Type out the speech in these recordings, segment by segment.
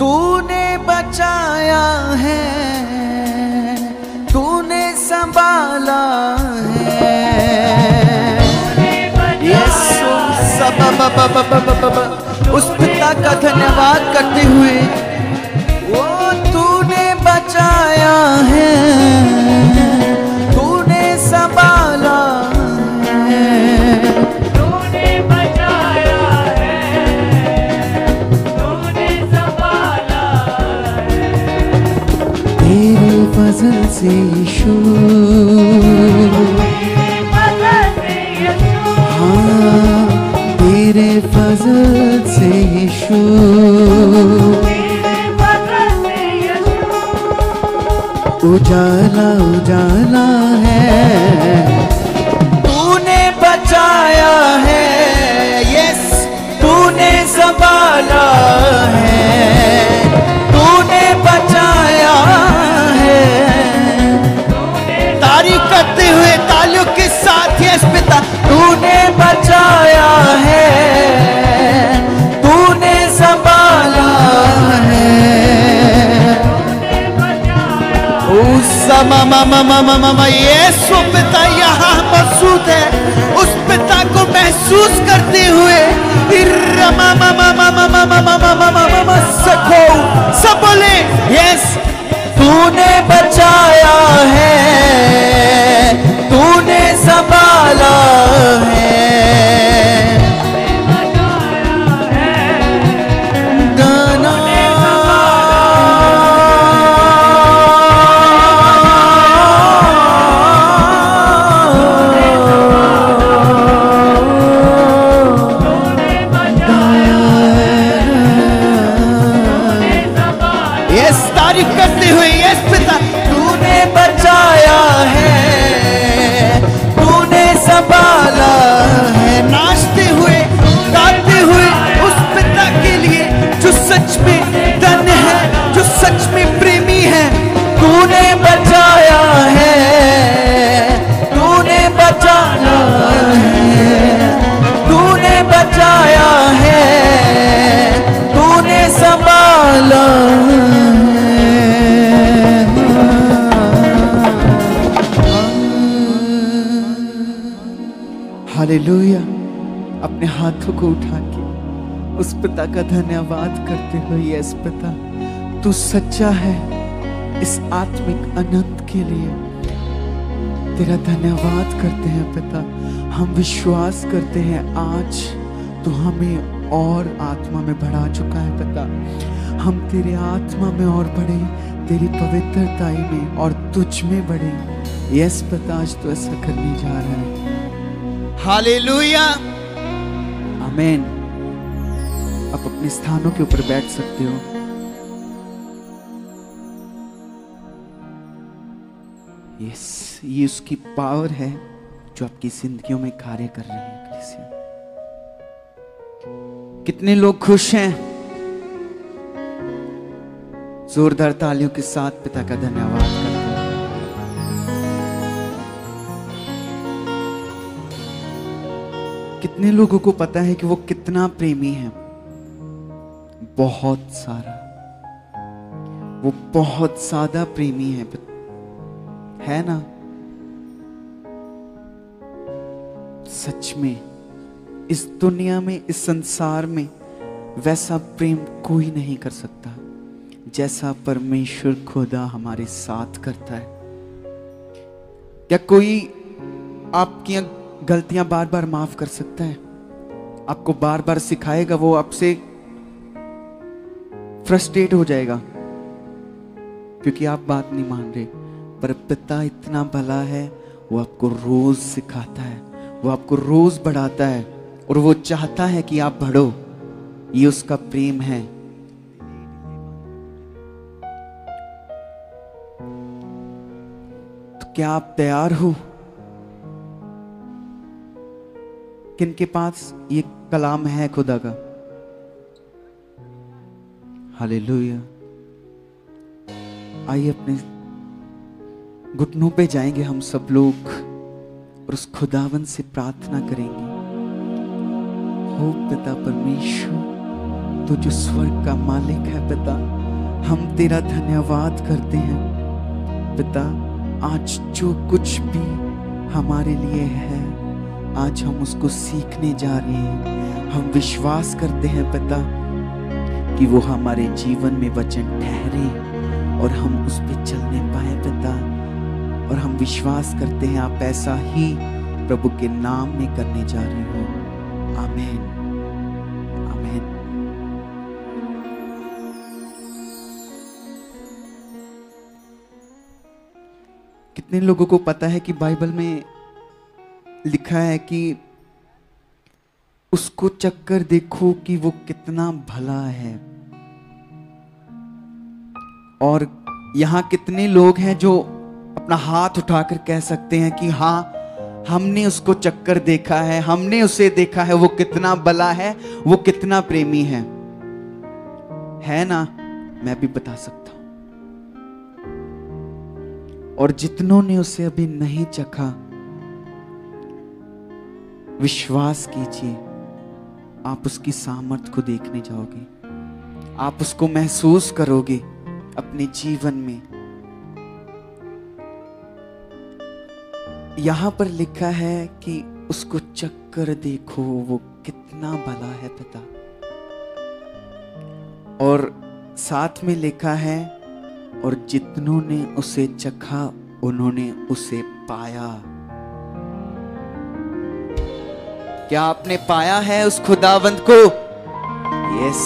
तूने बचाया है, तूने संभाला है। यीशु उस पिता का धन्यवाद करते हुए, वो तूने बचाया है, तूने संभाला है, तूने बचाया है, तूने संभाला है। तेरे फजल से यीशु, तेरे फजल से यीशु, हाँ तेरे फजल से यीशु, तेरे फजल से यीशु, उजाला उजाला है, तूने बचाया है, यस तूने संभाला है, तूने बचाया है। तारीफ करते हुए तालियों के साथ यस पिता, तूने बचाया है, तूने संभाला है। यीशु पिता यहाँ मौजूद है, उस पिता को महसूस करते हुए सब बोले यस तूने बचाया है, तूने संभाला है। करते हुए यस पिता, तूने बचाया है, तूने संभाला है। नाचते हुए गाते हुए उस पिता के लिए जो सच में धन्य है, जो सच में प्रेमी है, तूने बचाया है, तूने बचाया है, तूने बचाया है, तूने संभाला है। हालेलुया। अपने हाथों को उठा के उस पिता का धन्यवाद करते हुए, यस पिता तू सच्चा है, इस आत्मिक अनंत के लिए तेरा धन्यवाद करते हैं पिता। हम विश्वास करते हैं आज तू हमें और आत्मा में बढ़ा चुका है पिता। हम तेरे आत्मा में और बढ़े, तेरी पवित्रताई में और तुझ में बढ़े। यस पिता आज तो ऐसा करने जा रहा है। हालेलुया, आमीन। आप अपने स्थानों के ऊपर बैठ सकते हो। यस, ये उसकी पावर है जो आपकी जिंदगियों में कार्य कर रही है। कितने लोग खुश हैं? जोरदार तालियों के साथ पिता का धन्यवाद करते हैं। कितने लोगों को पता है कि वो कितना प्रेमी है? बहुत सारा, वो बहुत ज्यादा प्रेमी है ना? सच में इस दुनिया में, इस संसार में वैसा प्रेम कोई नहीं कर सकता जैसा परमेश्वर खुदा हमारे साथ करता है। क्या कोई आपकी गलतियां बार बार माफ कर सकता है? आपको बार बार सिखाएगा? वो आपसे फ्रस्ट्रेट हो जाएगा क्योंकि आप बात नहीं मान रहे। पर पिता इतना भला है, वो आपको रोज सिखाता है, वो आपको रोज बढ़ाता है और वो चाहता है कि आप बढ़ो। ये उसका प्रेम है। तो क्या आप तैयार हो? किनके पास ये कलाम है खुदा का? हालेलुया। आइए अपने घुटनों पे जाएंगे हम सब लोग और उस खुदावन से प्रार्थना करेंगे। हो पिता परमेश्वर, तू जो स्वर्ग का मालिक है पिता, हम तेरा धन्यवाद करते हैं पिता। आज जो कुछ भी हमारे लिए है, आज हम उसको सीखने जा रहे हैं। हम विश्वास करते हैं पिता कि वो हमारे जीवन में वचन ठहरे और हम उस पे चलने पाए पिता। और हम विश्वास करते हैं आप ऐसा ही प्रभु के नाम में करने जा रहे हो। आमीन, आमीन। कितने लोगों को पता है कि बाइबल में लिखा है कि उसको चक्कर देखो कि वो कितना भला है। और यहां कितने लोग हैं जो अपना हाथ उठाकर कह सकते हैं कि हाँ, हमने उसको चक्कर देखा है, हमने उसे देखा है, वो कितना भला है, वो कितना प्रेमी है ना? मैं भी बता सकता हूं। और जितनों ने उसे अभी नहीं चखा, विश्वास कीजिए आप उसकी सामर्थ्य को देखने जाओगे, आप उसको महसूस करोगे अपने जीवन में। यहां पर लिखा है कि उसको चक्कर देखो वो कितना भला है पिता। और साथ में लिखा है और जितनों ने उसे चखा उन्होंने उसे पाया। क्या आपने पाया है उस खुदावंद को? यस,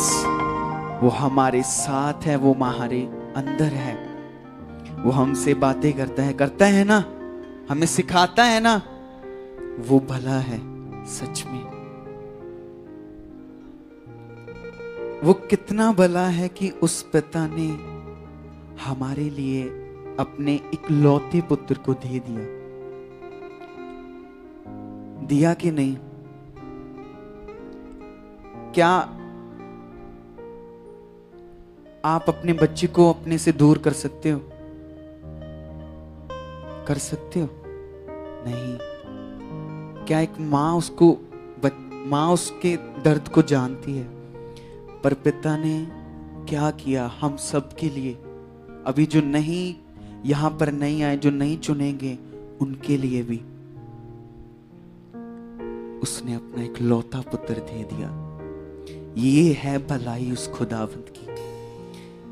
वो हमारे साथ है, वो हमारे अंदर है, वो हमसे बातें करता है ना, हमें सिखाता है ना। वो भला है सच में। वो कितना भला है कि उस पिता ने हमारे लिए अपने इकलौते पुत्र को दे दिया कि नहीं? क्या आप अपने बच्चे को अपने से दूर कर सकते हो? कर सकते हो? नहीं। क्या एक माँ उसके दर्द को जानती है? पर पिता ने क्या किया हम सब के लिए, अभी जो नहीं यहां पर नहीं आए, जो नहीं चुनेंगे, उनके लिए भी उसने अपना एक लौता पुत्र दे दिया। ये है भलाई उस खुदावंत की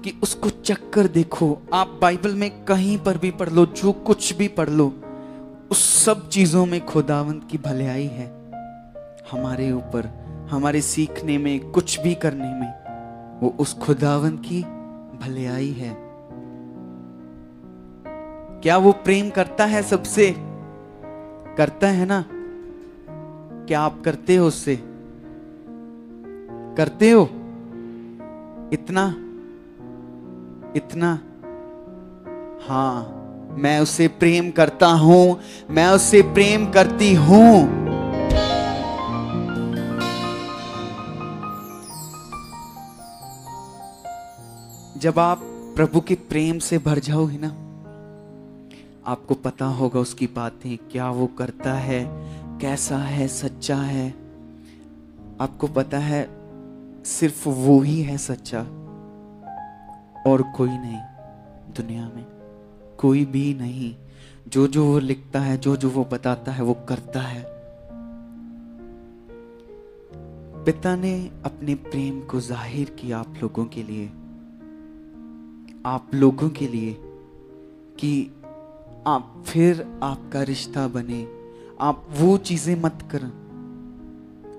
कि उसको चक्कर देखो। आप बाइबल में कहीं पर भी पढ़ लो, जो कुछ भी पढ़ लो, उस सब चीजों में खुदावंत की भलाई है हमारे ऊपर, हमारे सीखने में, कुछ भी करने में, वो उस खुदावंत की भलाई है। क्या वो प्रेम करता है सबसे? करता है ना? क्या आप करते हो उससे? करते हो? इतना? हाँ, मैं उसे प्रेम करता हूं, मैं उसे प्रेम करती हूं। जब आप प्रभु के प्रेम से भर जाओगे ना, आपको पता होगा उसकी बातें, क्या वो करता है, कैसा है, सच्चा है। आपको पता है सिर्फ वो ही है सच्चा और कोई नहीं दुनिया में, कोई भी नहीं। जो जो वो लिखता है, जो जो वो बताता है, वो करता है। पिता ने अपने प्रेम को जाहिर किया आप लोगों के लिए, आप लोगों के लिए, कि आप फिर आपका रिश्ता बने। आप वो चीजें मत करें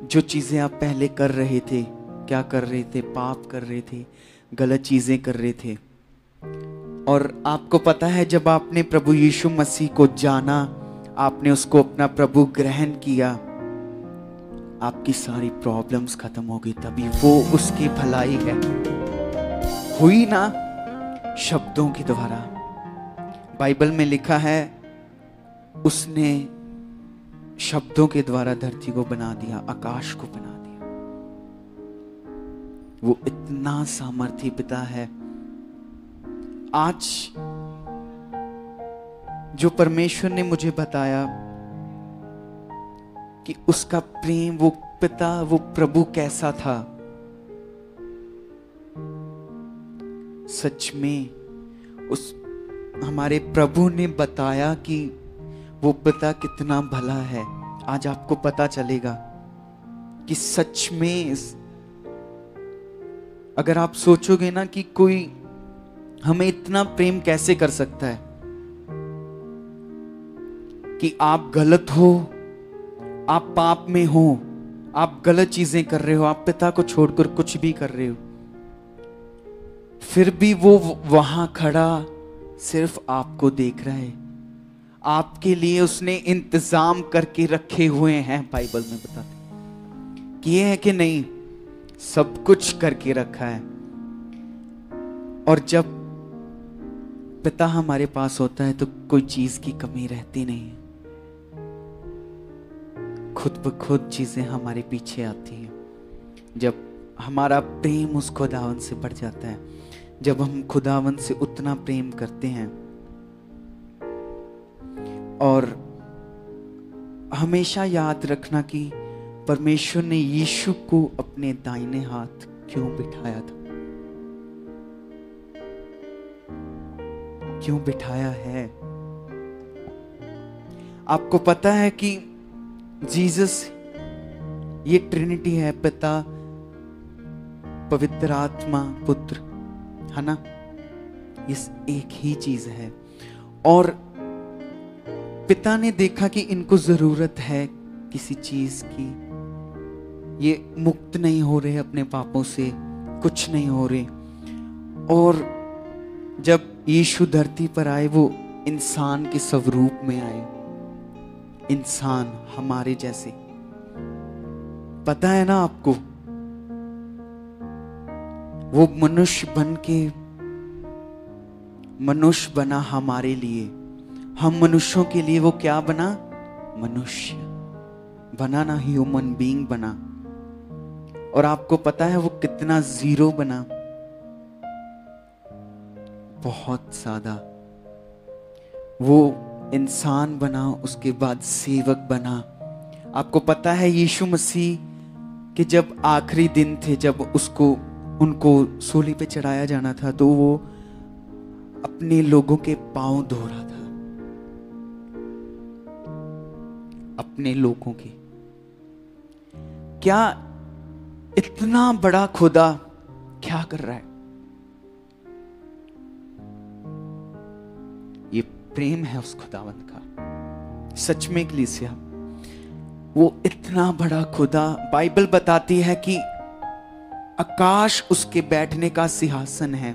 जो चीजें आप पहले कर रहे थे। क्या कर रहे थे? पाप कर रहे थे, गलत चीजें कर रहे थे। और आपको पता है जब आपने प्रभु यीशु मसीह को जाना, आपने उसको अपना प्रभु ग्रहण किया, आपकी सारी प्रॉब्लम्स खत्म हो गई। तभी वो उसकी भलाई है हुई ना, शब्दों के द्वारा। बाइबल में लिखा है उसने शब्दों के द्वारा धरती को बना दिया, आकाश को बना दिया। वो इतना सामर्थी पिता है। आज जो परमेश्वर ने मुझे बताया कि उसका प्रेम, वो पिता, वो प्रभु कैसा था, सच में उस हमारे प्रभु ने बताया कि वो पिता कितना भला है। आज आपको पता चलेगा कि सच में अगर आप सोचोगे ना कि कोई हमें इतना प्रेम कैसे कर सकता है, कि आप गलत हो, आप पाप में हो, आप गलत चीजें कर रहे हो, आप पिता को छोड़कर कुछ भी कर रहे हो, फिर भी वो वहां खड़ा सिर्फ आपको देख रहा है। आपके लिए उसने इंतजाम करके रखे हुए हैं। बाइबल में बताते किए हैं कि नहीं, सब कुछ करके रखा है। और जब पिता हमारे पास होता है तो कोई चीज की कमी रहती नहीं है। खुद ब खुद चीजें हमारे पीछे आती हैं जब हमारा प्रेम उस खुदावन से बढ़ जाता है, जब हम खुदावन से उतना प्रेम करते हैं। और हमेशा याद रखना कि परमेश्वर ने यीशु को अपने दाहिने हाथ क्यों बिठाया था, क्यों बिठाया है। आपको पता है कि जीसस ये ट्रिनिटी है, पिता, पवित्र आत्मा, पुत्र, है ना, इस एक ही चीज है। और पिता ने देखा कि इनको जरूरत है किसी चीज की, ये मुक्त नहीं हो रहे अपने पापों से, कुछ नहीं हो रहे। और जब यीशु धरती पर आए, वो इंसान के स्वरूप में आए, इंसान हमारे जैसे। पता है ना आपको, वो मनुष्य बन के मनुष्य बना हमारे लिए। हम मनुष्यों के लिए वो क्या बना, मनुष्य बना ना, ह्यूमन बीइंग बना। और आपको पता है वो कितना जीरो बना, बहुत ज्यादा। वो इंसान बना, उसके बाद सेवक बना। आपको पता है यीशु मसीह के जब आखिरी दिन थे, जब उनको सूली पे चढ़ाया जाना था, तो वो अपने लोगों के पांव धो रहा था, अपने लोगों के। क्या इतना बड़ा खुदा क्या कर रहा है? ये प्रेम है उस खुदावंत का। सच में कलीसिया, वो इतना बड़ा खुदा, बाइबल बताती है कि आकाश उसके बैठने का सिंहासन है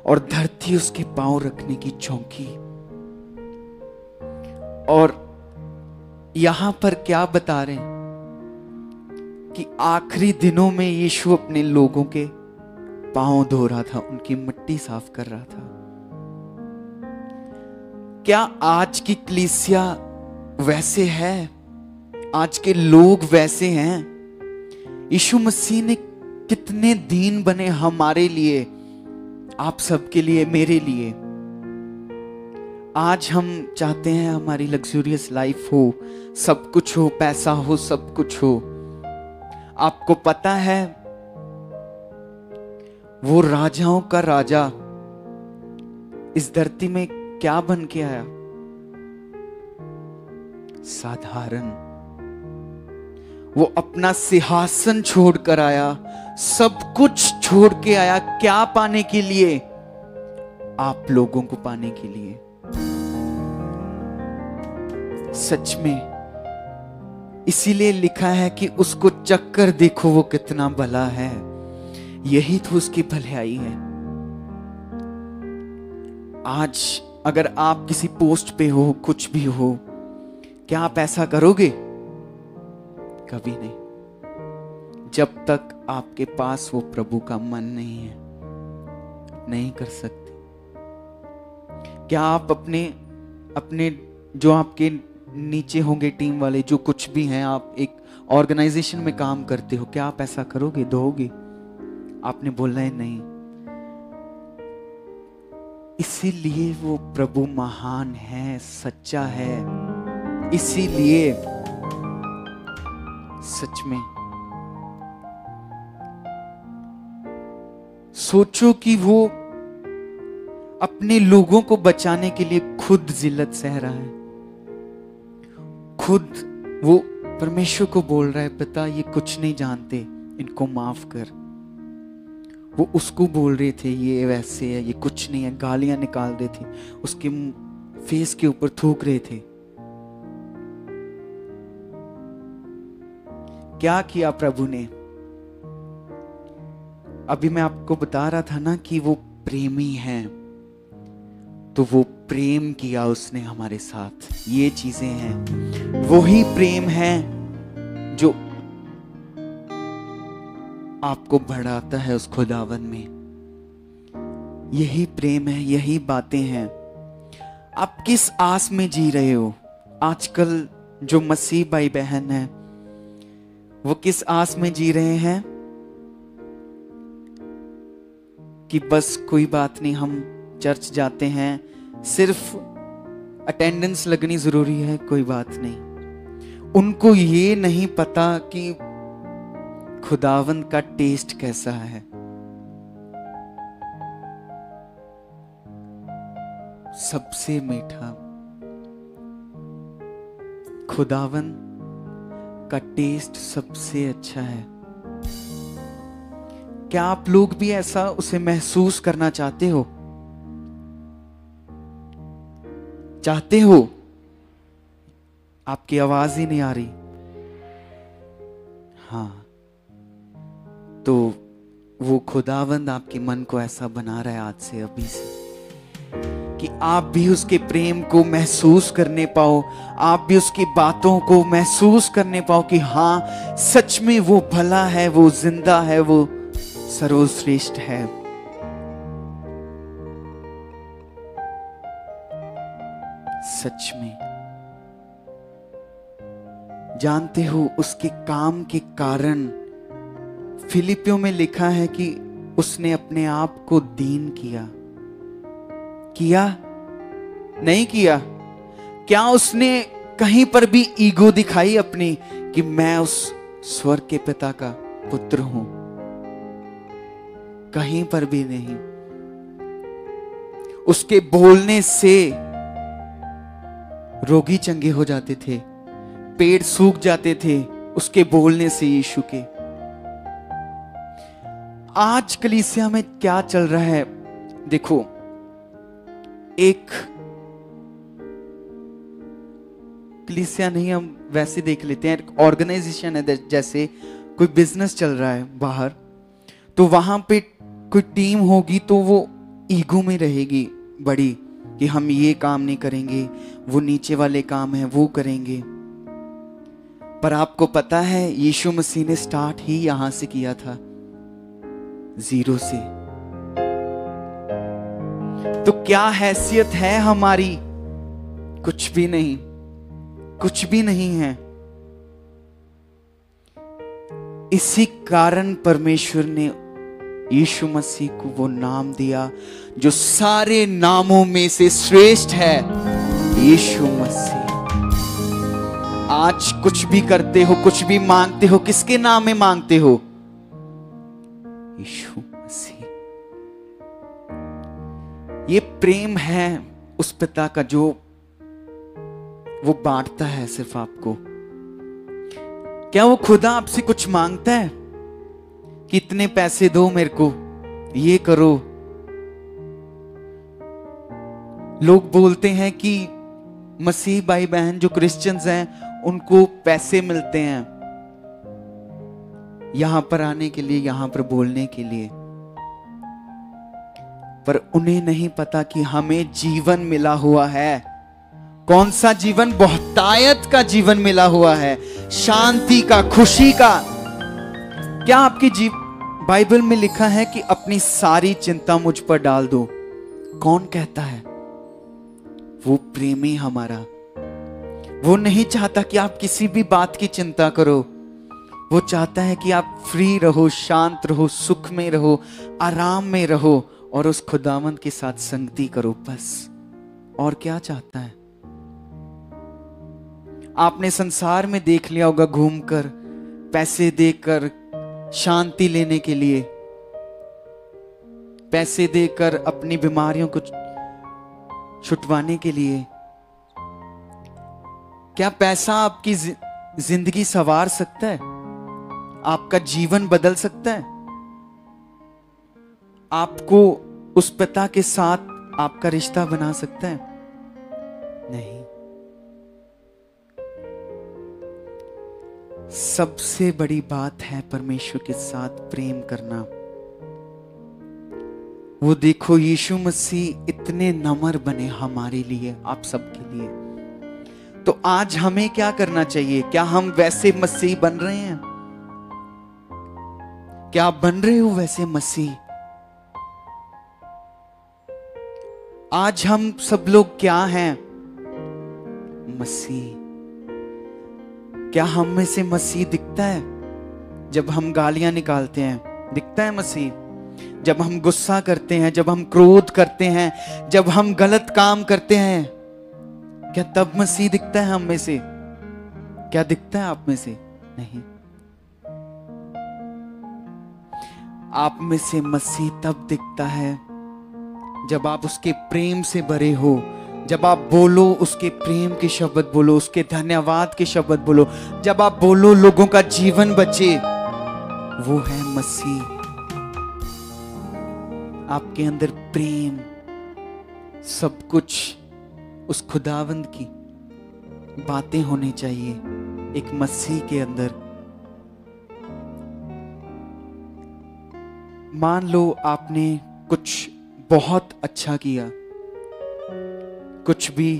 और धरती उसके पांव रखने की चौकी। और यहां पर क्या बता रहे हैं कि आखिरी दिनों में यीशु अपने लोगों के पांव धो रहा था, उनकी मिट्टी साफ कर रहा था। क्या आज की कलीसिया वैसे है? आज के लोग वैसे हैं? यीशु मसीह ने कितने दीन बने हमारे लिए, आप सबके लिए, मेरे लिए। आज हम चाहते हैं हमारी लग्जूरियस लाइफ हो, सब कुछ हो, पैसा हो, सब कुछ हो। आपको पता है वो राजाओं का राजा इस धरती में क्या बन के आया? साधारण। वो अपना सिंहासन छोड़कर आया, सब कुछ छोड़ के आया। क्या पाने के लिए? आप लोगों को पाने के लिए। सच में इसीलिए लिखा है कि उसको चक्कर देखो, वो कितना भला है। यही तो उसकी भलाई है। आज अगर आप किसी पोस्ट पे हो, कुछ भी हो, क्या आप ऐसा करोगे? कभी नहीं। जब तक आपके पास वो प्रभु का मन नहीं है, नहीं कर सकते। क्या आप अपने जो आपके नीचे होंगे टीम वाले, जो कुछ भी हैं, आप एक ऑर्गेनाइजेशन में काम करते हो, क्या आप ऐसा करोगे, दोगे? आपने बोलना है नहीं। इसीलिए वो प्रभु महान है, सच्चा है। इसीलिए सच में सोचो कि वो अपने लोगों को बचाने के लिए खुद जिल्लत सह रहा है। खुद वो परमेश्वर को बोल रहा है, पिता ये कुछ नहीं जानते, इनको माफ कर। वो उसको बोल रहे थे ये वैसे है, ये कुछ नहीं है, गालियां निकाल रहे थे, उसके फेस के ऊपर थूक रहे थे। क्या किया प्रभु ने? अभी मैं आपको बता रहा था ना कि वो प्रेमी हैं, तो वो प्रेम किया उसने हमारे साथ। ये चीजें हैं, वही प्रेम है जो आपको बढ़ाता है उस खुदावन में। यही प्रेम है, यही बातें हैं। आप किस आस में जी रहे हो? आजकल जो मसीह भाई बहन है वो किस आस में जी रहे हैं कि बस कोई बात नहीं, हम चर्च जाते हैं, सिर्फ अटेंडेंस लगनी जरूरी है, कोई बात नहीं। उनको ये नहीं पता कि खुदावन का टेस्ट कैसा है। सबसे मीठा खुदावन का टेस्ट सबसे अच्छा है। क्या आप लोग भी ऐसा उसे महसूस करना चाहते हो? चाहते हो? आपकी आवाज ही नहीं आ रही। हाँ, तो वो खुदावंद आपके मन को ऐसा बना रहा है आज से, अभी से, कि आप भी उसके प्रेम को महसूस करने पाओ, आप भी उसकी बातों को महसूस करने पाओ कि हाँ सच में वो भला है, वो जिंदा है, वो सर्वश्रेष्ठ है। सच में जानते हो, उसके काम के कारण फिलिपियों में लिखा है कि उसने अपने आप को दीन किया। किया? नहीं किया? क्या उसने कहीं पर भी ईगो दिखाई अपनी कि मैं उस स्वर्ग के पिता का पुत्र हूं? कहीं पर भी नहीं। उसके बोलने से रोगी चंगे हो जाते थे, पेड़ सूख जाते थे उसके बोलने से यीशु के। आज कलीसिया में क्या चल रहा है देखो, एक कलीसिया नहीं, हम वैसे देख लेते हैं, एक ऑर्गेनाइजेशन है, जैसे कोई बिजनेस चल रहा है बाहर, तो वहां पे कोई टीम होगी तो वो ईगो में रहेगी बड़ी कि हम ये काम नहीं करेंगे, वो नीचे वाले काम है वो करेंगे। पर आपको पता है यीशु मसीह ने स्टार्ट ही यहां से किया था, जीरो से। तो क्या हैसियत है हमारी? कुछ भी नहीं, कुछ भी नहीं है। इसी कारण परमेश्वर ने यीशु मसीह को वो नाम दिया जो सारे नामों में से श्रेष्ठ है, यीशु मसीह। आज कुछ भी करते हो, कुछ भी मांगते हो, किसके नाम में मांगते हो? यीशु मसीह। ये प्रेम है उस पिता का जो वो बांटता है सिर्फ आपको। क्या वो खुदा आपसे कुछ मांगता है कि इतने पैसे दो मेरे को, ये करो? लोग बोलते हैं कि मसीह भाई बहन जो क्रिश्चियंस हैं उनको पैसे मिलते हैं यहां पर आने के लिए, यहां पर बोलने के लिए, पर उन्हें नहीं पता कि हमें जीवन मिला हुआ है। कौन सा जीवन? बहुतायत का जीवन मिला हुआ है, शांति का, खुशी का। क्या आपकी बाइबल में लिखा है कि अपनी सारी चिंता मुझ पर डाल दो? कौन कहता है? वो प्रेमी हमारा। वो नहीं चाहता कि आप किसी भी बात की चिंता करो, वो चाहता है कि आप फ्री रहो, शांत रहो, सुख में रहो, आराम में रहो और उस खुदावंद के साथ संगति करो, बस। और क्या चाहता है? आपने संसार में देख लिया होगा घूमकर, पैसे देकर शांति लेने के लिए, पैसे देकर अपनी बीमारियों को छुटवाने के लिए। क्या पैसा आपकी जिंदगी संवार सकता है? आपका जीवन बदल सकता है? आपको उस पिता के साथ आपका रिश्ता बना सकता है? नहीं। सबसे बड़ी बात है परमेश्वर के साथ प्रेम करना। वो देखो, यीशु मसीह इतने नम्र बने हमारे लिए, आप सबके लिए। तो आज हमें क्या करना चाहिए? क्या हम वैसे मसीह बन रहे हैं? क्या आप बन रहे हो वैसे मसीह? आज हम सब लोग क्या हैं? मसीह। क्या हम में से मसीह दिखता है? जब हम गालियां निकालते हैं, दिखता है मसीह? जब हम गुस्सा करते हैं, जब हम क्रोध करते हैं, जब हम गलत काम करते हैं, क्या तब मसीह दिखता है हम में से? क्या दिखता है आप में से? नहीं। आप में से मसीह तब दिखता है जब आप उसके प्रेम से भरे हो, जब आप बोलो उसके प्रेम के शब्द बोलो, उसके धन्यवाद के शब्द बोलो, जब आप बोलो लोगों का जीवन बचे। वो है मसीह। आपके अंदर प्रेम, सब कुछ उस खुदावंद की बातें होनी चाहिए एक मसीह के अंदर। मान लो आपने कुछ बहुत अच्छा किया, कुछ भी,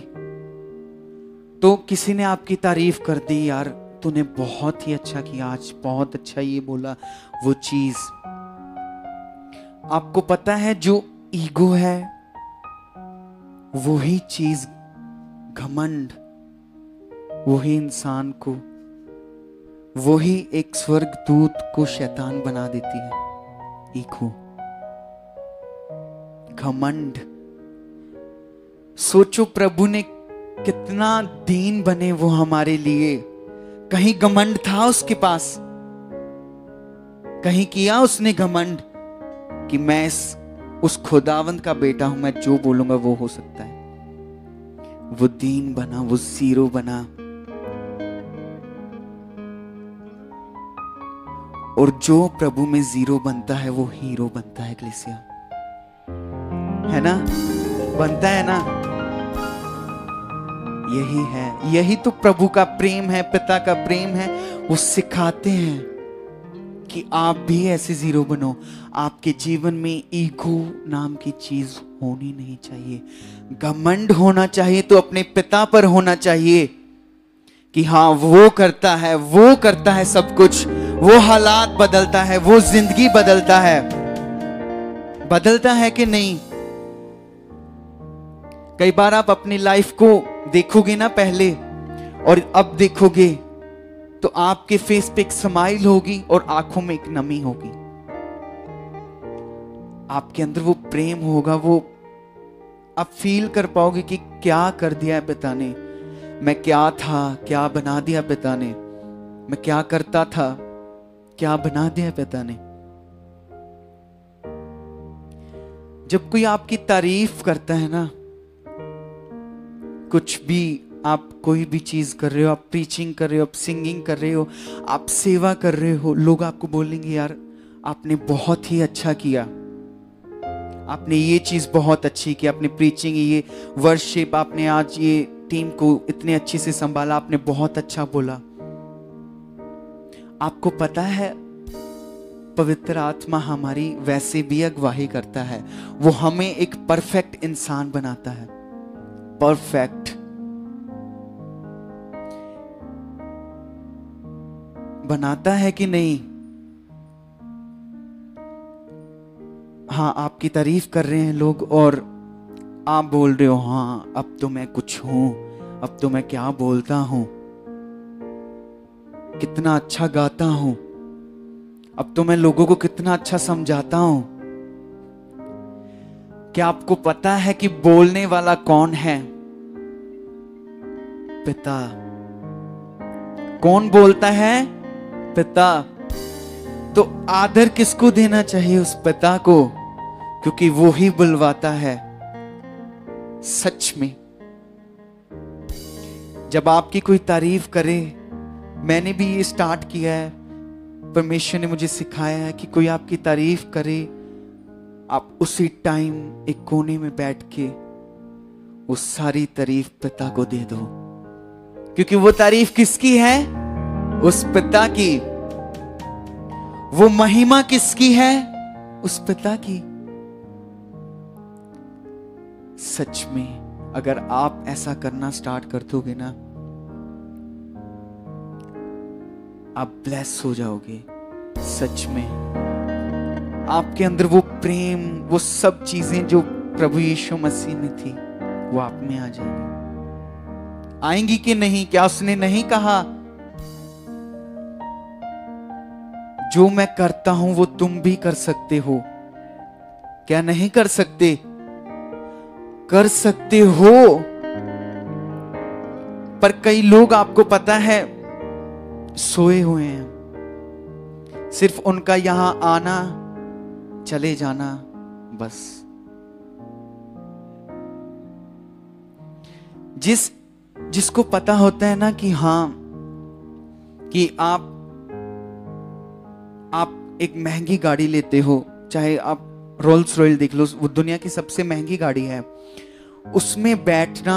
तो किसी ने आपकी तारीफ कर दी, यार तूने बहुत ही अच्छा किया आज, बहुत अच्छा ये बोला वो चीज। आपको पता है जो ईगो है वही चीज, घमंड, वही इंसान को, वही एक स्वर्गदूत को शैतान बना देती है। ईगो, घमंड। सोचो प्रभु ने कितना दीन बने वो हमारे लिए। कहीं घमंड था उसके पास? कहीं किया उसने घमंड कि मैं उस खुदावंद का बेटा हूं, मैं जो बोलूंगा वो हो सकता है? वो दीन बना, वो जीरो बना। और जो प्रभु में जीरो बनता है वो हीरो बनता है। कलीसिया, है ना? बनता है ना? यही है, यही तो प्रभु का प्रेम है, पिता का प्रेम है। वो सिखाते हैं कि आप भी ऐसे जीरो बनो। आपके जीवन में ईगो नाम की चीज होनी नहीं चाहिए। घमंड होना चाहिए तो अपने पिता पर होना चाहिए कि हाँ वो करता है, वो करता है सब कुछ, वो हालात बदलता है, वो जिंदगी बदलता है। बदलता है कि नहीं? कई बार आप अपनी लाइफ को देखोगे ना पहले और अब देखोगे तो आपके फेस पे एक स्माइल होगी और आंखों में एक नमी होगी। आपके अंदर वो प्रेम होगा, वो आप फील कर पाओगे कि क्या कर दिया है पिता ने। मैं क्या था, क्या बना दिया पिता ने। मैं क्या करता था, क्या बना दिया पिता ने। जब कोई आपकी तारीफ करता है ना, कुछ भी, आप कोई भी चीज कर रहे हो, आप प्रीचिंग कर रहे हो, आप सिंगिंग कर रहे हो, आप सेवा कर रहे हो, लोग आपको बोलेंगे यार आपने बहुत ही अच्छा किया, आपने ये चीज बहुत अच्छी की, आपने प्रीचिंग, ये वर्शिप, आपने आज ये टीम को इतने अच्छे से संभाला, आपने बहुत अच्छा बोला। आपको पता है पवित्र आत्मा हमारी वैसे भी अगुवाही करता है। वो हमें एक परफेक्ट इंसान बनाता है। परफेक्ट बनाता है कि नहीं? हाँ, आपकी तारीफ कर रहे हैं लोग और आप बोल रहे हो हाँ अब तो मैं कुछ हूं, अब तो मैं क्या बोलता हूं, कितना अच्छा गाता हूं, अब तो मैं लोगों को कितना अच्छा समझाता हूं। क्या आपको पता है कि बोलने वाला कौन है? पिता। कौन बोलता है? पिता। तो आदर किसको देना चाहिए? उस पिता को, क्योंकि वो ही बुलवाता है। सच में जब आपकी कोई तारीफ करे, मैंने भी ये स्टार्ट किया है, परमेश्वर ने मुझे सिखाया है कि कोई आपकी तारीफ करे, आप उसी टाइम एक कोने में बैठ के वो सारी तारीफ पिता को दे दो, क्योंकि वो तारीफ किसकी है? उस पिता की। वो महिमा किसकी है? उस पिता की। सच में अगर आप ऐसा करना स्टार्ट कर दोगे ना, आप ब्लेस हो जाओगे। सच में आपके अंदर वो प्रेम, वो सब चीजें जो प्रभु यीशु मसीह में थी, वो आप में आ जाएंगी। आएंगी कि नहीं? क्या उसने नहीं कहा जो मैं करता हूं वो तुम भी कर सकते हो? क्या नहीं कर सकते? कर सकते हो। पर कई लोग, आपको पता है, सोए हुए हैं। सिर्फ उनका यहां आना, चले जाना, बस। जिसको पता होता है ना कि हाँ, कि आप एक महंगी गाड़ी लेते हो, चाहे आप रोल्स रॉयल देख लो, वो दुनिया की सबसे महंगी गाड़ी है, उसमें बैठना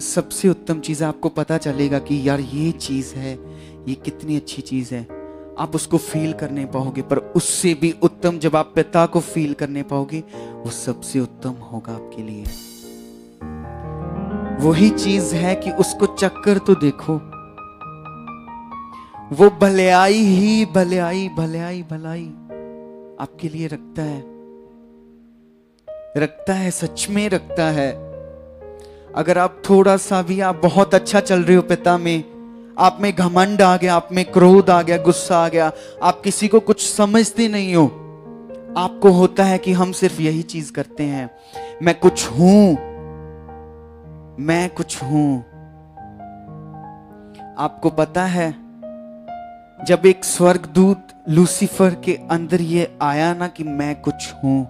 सबसे उत्तम चीज है। आपको पता चलेगा कि यार ये चीज है, ये कितनी अच्छी चीज है, आप उसको फील करने पाओगे। पर उससे भी उत्तम जब आप पिता को फील करने पाओगे, वो सबसे उत्तम होगा आपके लिए। वही चीज है कि उसको चक्कर तो देखो, वो भलाई ही भलाई भलाई भलाई आपके लिए रखता है, सच में रखता है। अगर आप थोड़ा सा भी, आप बहुत अच्छा चल रहे हो पिता में, आप में घमंड आ गया, आप में क्रोध आ गया, गुस्सा आ गया, आप किसी को कुछ समझते नहीं हो, आपको होता है कि हम सिर्फ यही चीज करते हैं, मैं कुछ हूं, मैं कुछ हूं। आपको पता है, जब एक स्वर्गदूत लूसीफर के अंदर ये आया ना कि मैं कुछ हूं,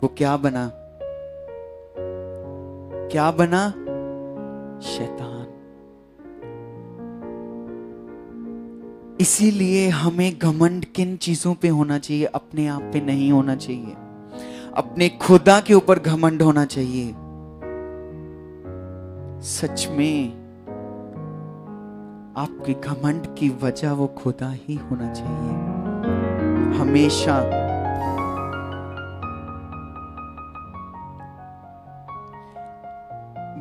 वो क्या बना? क्या बना? शैतान। इसीलिए हमें घमंड किन चीजों पे होना चाहिए? अपने आप पे नहीं होना चाहिए, अपने खुदा के ऊपर घमंड होना चाहिए। सच में आपके घमंड की वजह वो खुदा ही होना चाहिए, हमेशा।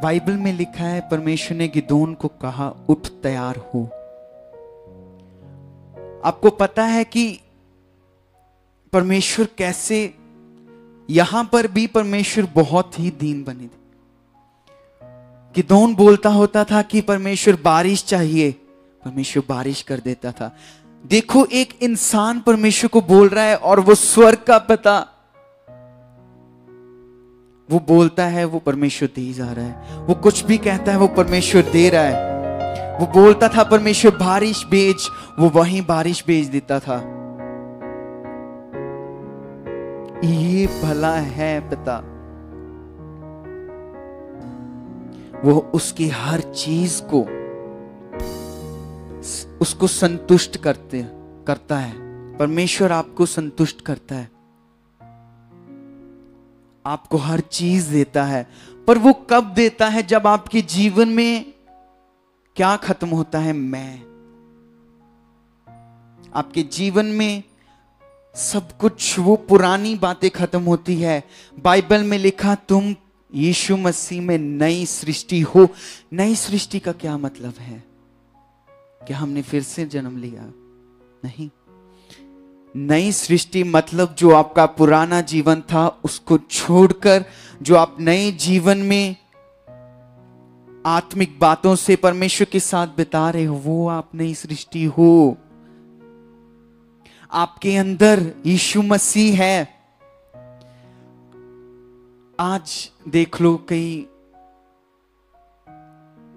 बाइबल में लिखा है, परमेश्वर ने गिदोन को कहा, उठ, तैयार हो। आपको पता है कि परमेश्वर कैसे, यहां पर भी परमेश्वर बहुत ही दीन बने थे। गिदोन बोलता होता था कि परमेश्वर बारिश चाहिए, परमेश्वर बारिश कर देता था। देखो, एक इंसान परमेश्वर को बोल रहा है और वो स्वर्ग का पिता, वो बोलता है, वो परमेश्वर दे जा रहा है। वो कुछ भी कहता है, वो परमेश्वर दे रहा है। वो बोलता था परमेश्वर बारिश भेज, वो वहीं बारिश भेज देता था। ये भला है पिता, वो उसकी हर चीज को, उसको संतुष्ट करता है। परमेश्वर आपको संतुष्ट करता है, आपको हर चीज देता है। पर वो कब देता है? जब आपके जीवन में क्या खत्म होता है? मैं। आपके जीवन में सब कुछ, वो पुरानी बातें खत्म होती है। बाइबल में लिखा, तुम यीशु मसीह में नई सृष्टि हो। नई सृष्टि का क्या मतलब है? क्या हमने फिर से जन्म लिया? नहीं। नई सृष्टि मतलब जो आपका पुराना जीवन था उसको छोड़कर जो आप नए जीवन में आत्मिक बातों से परमेश्वर के साथ बिता रहे हो, वो आप नई सृष्टि हो। आपके अंदर यीशु मसीह है। आज देख लो, कई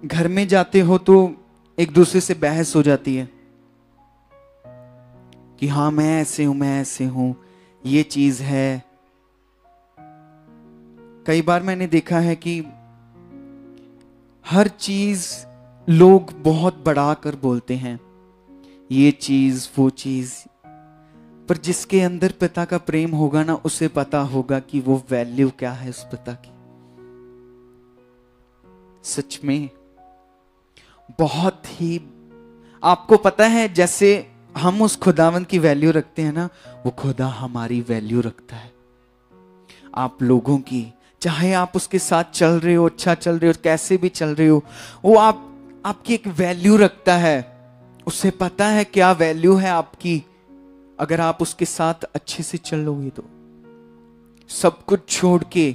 घर में जाते हो तो एक दूसरे से बहस हो जाती है कि हाँ मैं ऐसे हूं, मैं ऐसे हूं, ये चीज है। कई बार मैंने देखा है कि हर चीज लोग बहुत बढ़ा कर बोलते हैं, ये चीज वो चीज, पर जिसके अंदर पिता का प्रेम होगा ना, उसे पता होगा कि वो वैल्यू क्या है उस पिता की। सच में बहुत ही, आपको पता है जैसे हम उस खुदावंत की वैल्यू रखते हैं ना, वो खुदा हमारी वैल्यू रखता है, आप लोगों की। चाहे आप उसके साथ चल रहे हो, अच्छा चल रहे हो, कैसे भी चल रहे हो, वो आपकी एक वैल्यू रखता है। उसे पता है क्या वैल्यू है आपकी। अगर आप उसके साथ अच्छे से चल लोगे तो सब कुछ छोड़ के,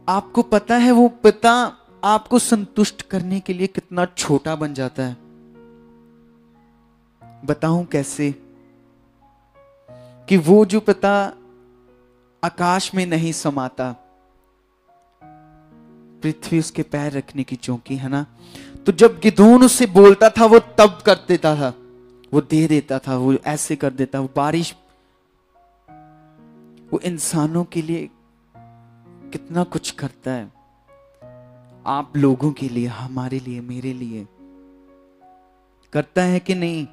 आपको पता है वो पिता आपको संतुष्ट करने के लिए कितना छोटा बन जाता है। बताऊं कैसे? कि वो जो पिता आकाश में नहीं समाता, पृथ्वी उसके पैर रखने की चौकी है ना, तो जब गिदोन उससे बोलता था वो तब कर देता था, वो दे देता था, वो ऐसे कर देता, वो बारिश, वो इंसानों के लिए कितना कुछ करता है, आप लोगों के लिए, हमारे लिए, मेरे लिए करता है कि नहीं?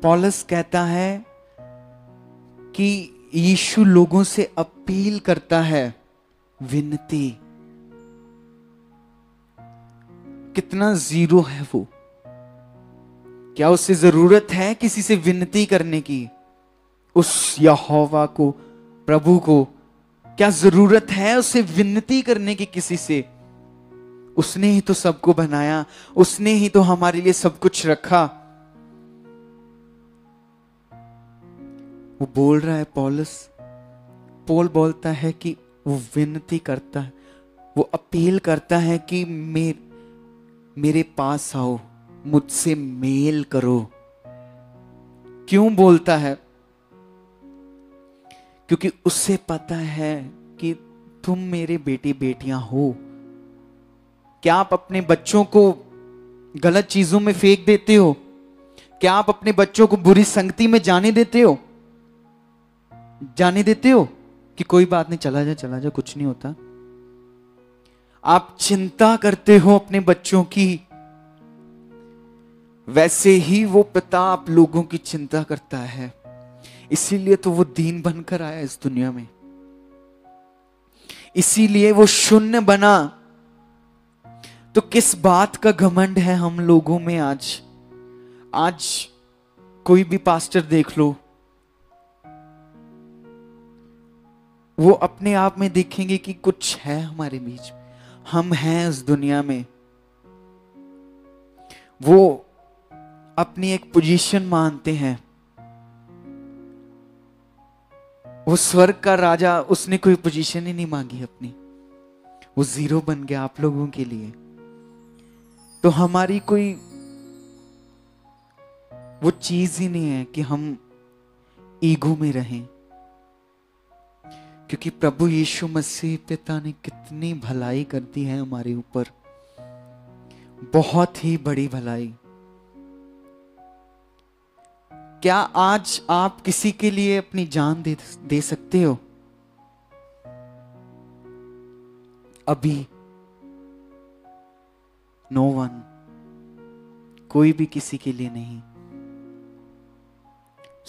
पौलुस कहता है कि यीशु लोगों से अपील करता है, विनती। कितना जीरो है वो। क्या उसे जरूरत है किसी से विनती करने की? उस यहोवा को, प्रभु को क्या जरूरत है उसे विनती करने की किसी से? उसने ही तो सबको बनाया, उसने ही तो हमारे लिए सब कुछ रखा। वो बोल रहा है पौल बोलता है कि वो विनती करता है, वो अपील करता है कि मेरे पास आओ, मुझसे मेल करो। क्यों बोलता है? क्योंकि उससे पता है कि तुम मेरे बेटे बेटियां हो। क्या आप अपने बच्चों को गलत चीजों में फेंक देते हो? क्या आप अपने बच्चों को बुरी संगति में जाने देते हो? कि कोई बात नहीं, चला जा, कुछ नहीं होता। आप चिंता करते हो अपने बच्चों की, वैसे ही वो पिता आप लोगों की चिंता करता है। इसीलिए तो वो दीन बनकर आया इस दुनिया में, इसीलिए वो शून्य बना। तो किस बात का घमंड है हम लोगों में आज कोई भी पास्टर देख लो, वो अपने आप में देखेंगे कि कुछ है हमारे बीच, हम हैं उस दुनिया में। वो अपनी एक पोजीशन मानते हैं। वो स्वर्ग का राजा, उसने कोई पोजीशन ही नहीं मांगी अपनी, वो जीरो बन गया आप लोगों के लिए। तो हमारी कोई वो चीज ही नहीं है कि हम ईगो में रहें, क्योंकि प्रभु यीशु मसीह पिता ने कितनी भलाई कर दी है हमारे ऊपर, बहुत ही बड़ी भलाई। क्या आज आप किसी के लिए अपनी जान दे सकते हो? अभी नो वन, कोई भी किसी के लिए नहीं।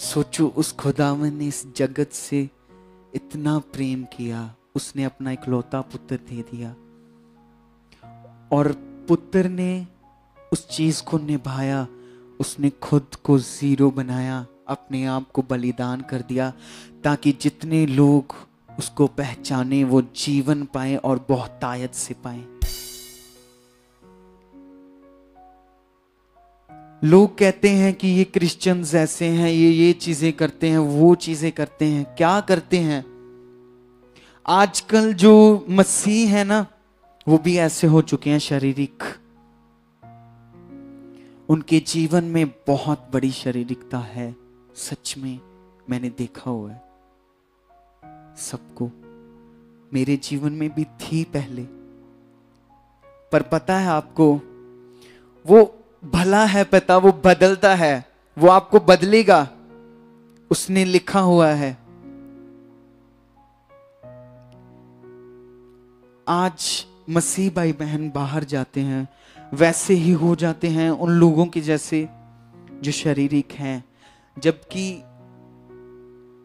सोचो, उस खुदावन ने इस जगत से इतना प्रेम किया, उसने अपना इकलौता पुत्र दे दिया, और पुत्र ने उस चीज को निभाया। उसने खुद को जीरो बनाया, अपने आप को बलिदान कर दिया, ताकि जितने लोग उसको पहचाने वो जीवन पाए और बहुतायत से पाए। लोग कहते हैं कि ये क्रिश्चियंस ऐसे हैं, ये चीजें करते हैं, वो चीजें करते हैं। क्या करते हैं? आजकल जो मसीह है ना, वो भी ऐसे हो चुके हैं, शारीरिक। उनके जीवन में बहुत बड़ी शारीरिकता है, सच में मैंने देखा हुआ है सबको। मेरे जीवन में भी थी पहले, पर पता है आपको, वो भला है, पता, वो बदलता है, वो आपको बदलेगा, उसने लिखा हुआ है। आज मसीह भाई बहन बाहर जाते हैं, वैसे ही हो जाते हैं उन लोगों के जैसे जो शारीरिक हैं, जबकि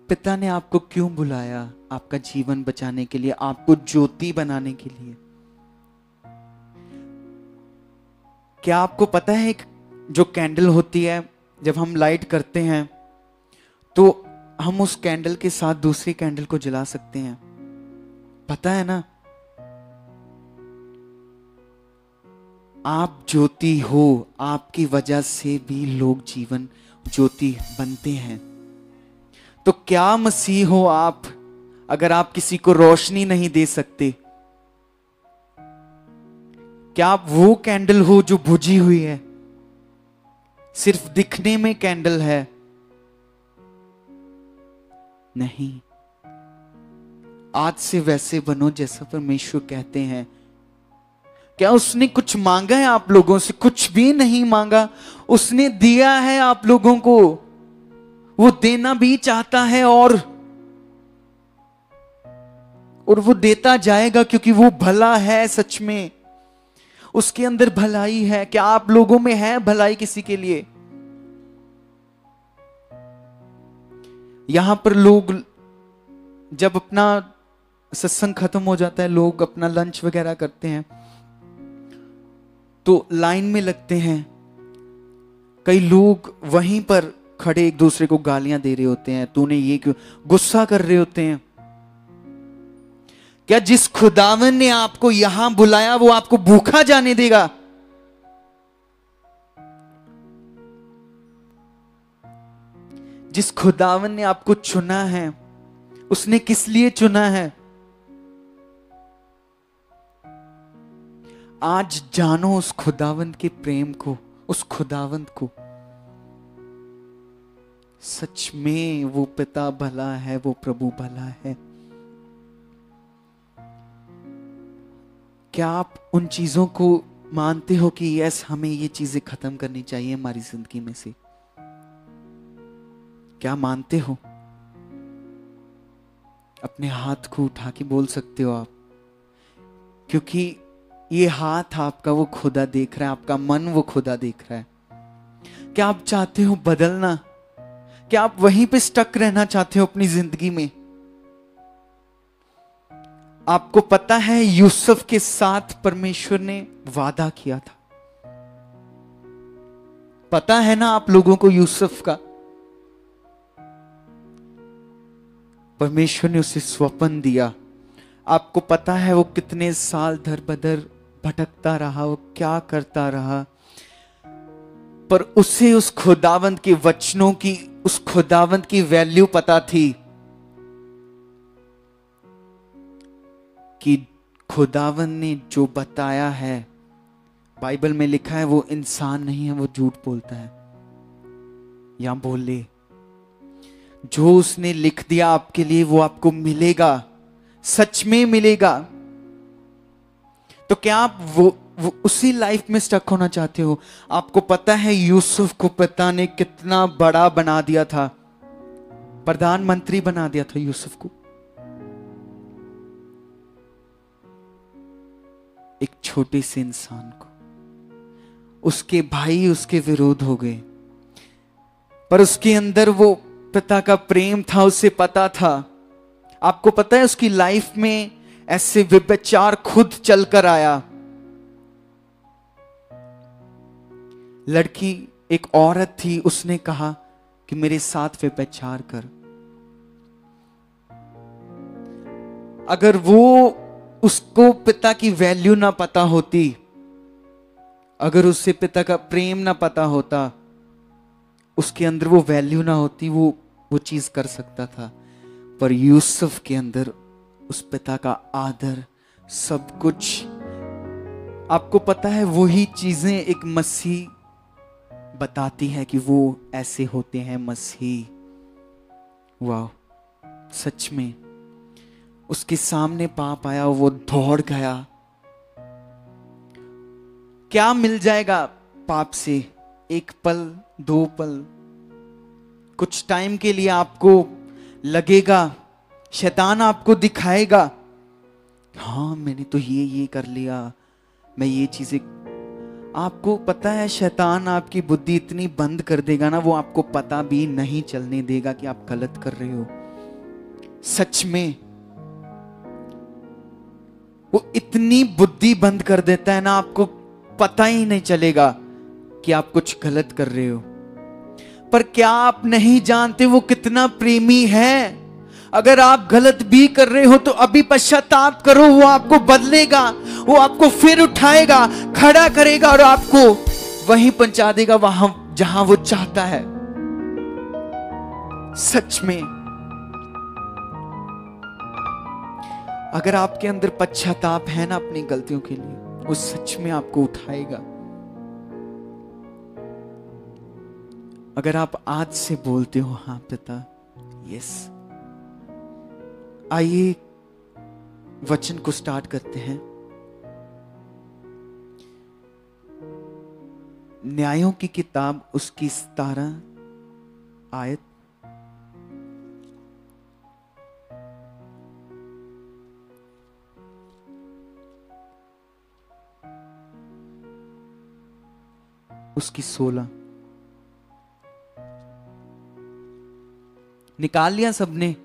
पिता ने आपको क्यों बुलाया? आपका जीवन बचाने के लिए, आपको ज्योति बनाने के लिए। क्या आपको पता है एक जो कैंडल होती है, जब हम लाइट करते हैं तो हम उस कैंडल के साथ दूसरी कैंडल को जला सकते हैं, पता है ना? आप ज्योति हो, आपकी वजह से भी लोग जीवन ज्योति बनते हैं। तो क्या मसीह हो आप, अगर आप किसी को रोशनी नहीं दे सकते? क्या आप वो कैंडल हो जो बुझी हुई है, सिर्फ दिखने में कैंडल है? नहीं, आज से वैसे बनो जैसा परमेश्वर कहते हैं। क्या उसने कुछ मांगा है आप लोगों से? कुछ भी नहीं मांगा, उसने दिया है आप लोगों को। वो देना भी चाहता है और वो देता जाएगा, क्योंकि वो भला है। सच में उसके अंदर भलाई है। क्या आप लोगों में है भलाई किसी के लिए? यहां पर लोग जब अपना सत्संग खत्म हो जाता है, लोग अपना लंच वगैरह करते हैं तो लाइन में लगते हैं। कई लोग वहीं पर खड़े एक दूसरे को गालियां दे रहे होते हैं, तूने ये क्यों, गुस्सा कर रहे होते हैं। क्या जिस खुदावन ने आपको यहां बुलाया वो आपको भूखा जाने देगा? जिस खुदावन ने आपको चुना है, उसने किस लिए चुना है? आज जानो उस खुदावंत के प्रेम को, उस खुदावंत को। सच में वो पिता भला है, वो प्रभु भला है। क्या आप उन चीजों को मानते हो कि यस, हमें ये चीजें खत्म करनी चाहिए हमारी जिंदगी में से? क्या मानते हो? अपने हाथ को उठा के बोल सकते हो आप, क्योंकि ये हाथ आपका वो खुदा देख रहा है, आपका मन वो खुदा देख रहा है। क्या आप चाहते हो बदलना? क्या आप वहीं पे स्टक रहना चाहते हो अपनी जिंदगी में? आपको पता है यूसुफ के साथ परमेश्वर ने वादा किया था। पता है ना आप लोगों को यूसुफ का? परमेश्वर ने उसे स्वप्न दिया। आपको पता है वो कितने साल दर बदर भटकता रहा, वो क्या करता रहा, पर उसे उस खुदावंत के वचनों की, उस खुदावंत की वैल्यू पता थी कि खुदावंत ने जो बताया है, बाइबल में लिखा है, वो इंसान नहीं है, वो झूठ बोलता है या बोले। जो उसने लिख दिया आपके लिए वो आपको मिलेगा, सच में मिलेगा। तो क्या आप वो उसी लाइफ में स्टक होना चाहते हो? आपको पता है यूसुफ को पिता ने कितना बड़ा बना दिया था, प्रधानमंत्री बना दिया था यूसुफ को। एक छोटे से इंसान को, उसके भाई उसके विरोध हो गए, पर उसके अंदर वो पिता का प्रेम था, उसे पता था। आपको पता है उसकी लाइफ में ऐसे व्यभिचार खुद चलकर आया। लड़की, एक औरत थी, उसने कहा कि मेरे साथ व्यभिचार कर। अगर वो उसको पिता की वैल्यू ना पता होती, अगर उससे पिता का प्रेम ना पता होता, उसके अंदर वो वैल्यू ना होती, वो चीज कर सकता था। पर यूसुफ के अंदर उस पिता का आदर, सब कुछ। आपको पता है वही चीजें एक मसीह बताती है कि वो ऐसे होते हैं मसीह। वाह, सच में उसके सामने पाप आया, वो दौड़ गया। क्या मिल जाएगा पाप से? एक पल, दो पल, कुछ टाइम के लिए आपको लगेगा, शैतान आपको दिखाएगा, हाँ मैंने तो ये कर लिया, मैं ये चीजें, आपको पता है शैतान आपकी बुद्धि इतनी बंद कर देगा ना, वो आपको पता भी नहीं चलने देगा कि आप गलत कर रहे हो। सच में वो इतनी बुद्धि बंद कर देता है ना, आपको पता ही नहीं चलेगा कि आप कुछ गलत कर रहे हो। पर क्या आप नहीं जानते वो कितना प्रेमी है? अगर आप गलत भी कर रहे हो तो अभी पश्चाताप करो, वो आपको बदलेगा, वो आपको फिर उठाएगा, खड़ा करेगा और आपको वहीं पहुंचा देगा वहां जहां वो चाहता है। सच में अगर आपके अंदर पश्चाताप है ना अपनी गलतियों के लिए, वो सच में आपको उठाएगा। अगर आप आज से बोलते हो हाँ पिता, यस, आइए वचन को स्टार्ट करते हैं। न्यायों की किताब उसकी 17 आयत। उसकी 16 निकाल लिया सबने?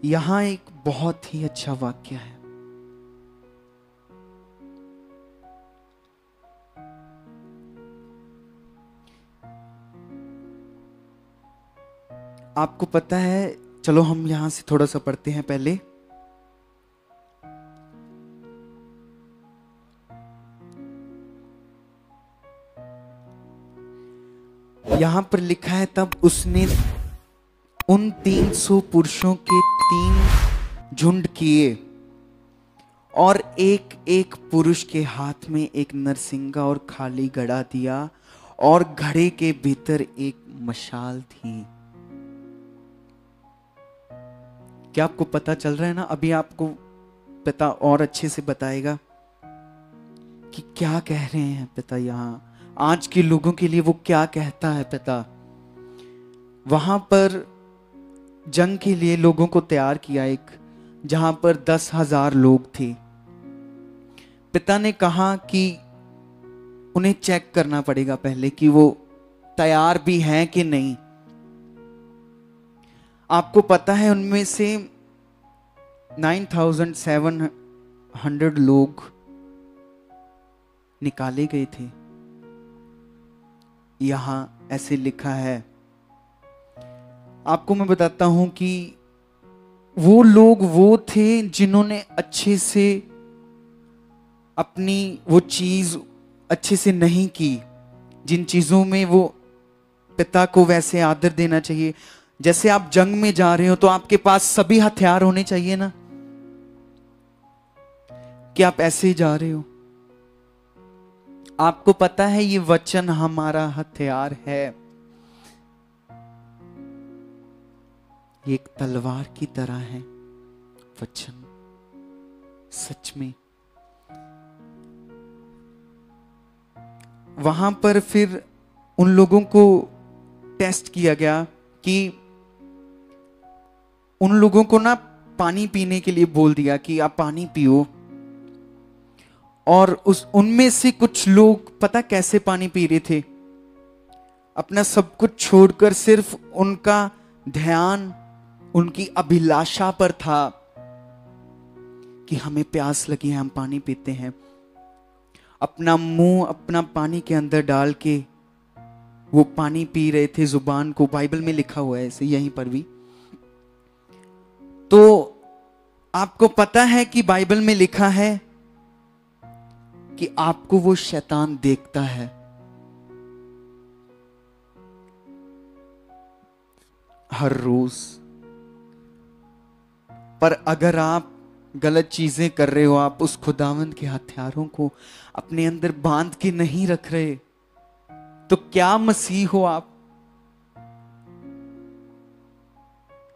यहां एक बहुत ही अच्छा वाक्य है। आपको पता है, चलो हम यहां से थोड़ा सा पढ़ते हैं पहले। यहां पर लिखा है, तब उसने उन 300 पुरुषों के 3 झुंड किए और एक एक पुरुष के हाथ में एक नरसिंगा और खाली घड़ा दिया और घड़े के भीतर एक मशाल थी। क्या आपको पता चल रहा है ना? अभी आपको पिता और अच्छे से बताएगा कि क्या कह रहे हैं पिता यहां आज के लोगों के लिए। वो क्या कहता है पिता? वहां पर जंग के लिए लोगों को तैयार किया, एक जहां पर 10,000 लोग थे। पिता ने कहा कि उन्हें चेक करना पड़ेगा पहले कि वो तैयार भी हैं कि नहीं। आपको पता है उनमें से 9,700 लोग निकाले गए थे। यहां ऐसे लिखा है, आपको मैं बताता हूं कि वो लोग वो थे जिन्होंने अच्छे से अपनी वो चीज अच्छे से नहीं की, जिन चीजों में वो पिता को वैसे आदर देना चाहिए। जैसे आप जंग में जा रहे हो तो आपके पास सभी हथियार होने चाहिए ना, कि आप ऐसे ही जा रहे हो। आपको पता है ये वचन हमारा हथियार है, ये एक तलवार की तरह है वचन। सच में वहां पर फिर उन लोगों को टेस्ट किया गया कि उन लोगों को ना पानी पीने के लिए बोल दिया कि आप पानी पियो। और उनमें से कुछ लोग पता कैसे पानी पी रहे थे? अपना सब कुछ छोड़कर सिर्फ उनका ध्यान उनकी अभिलाषा पर था कि हमें प्यास लगी है, हम पानी पीते हैं। अपना मुंह अपना पानी के अंदर डाल के वो पानी पी रहे थे। जुबान को, बाइबल में लिखा हुआ है ऐसे, यहीं पर भी। तो आपको पता है कि बाइबल में लिखा है कि आपको वो शैतान देखता है। हर रोज। पर अगर आप गलत चीजें कर रहे हो, आप उस खुदावंद के हथियारों को अपने अंदर बांध के नहीं रख रहे, तो क्या मसीह हो आप?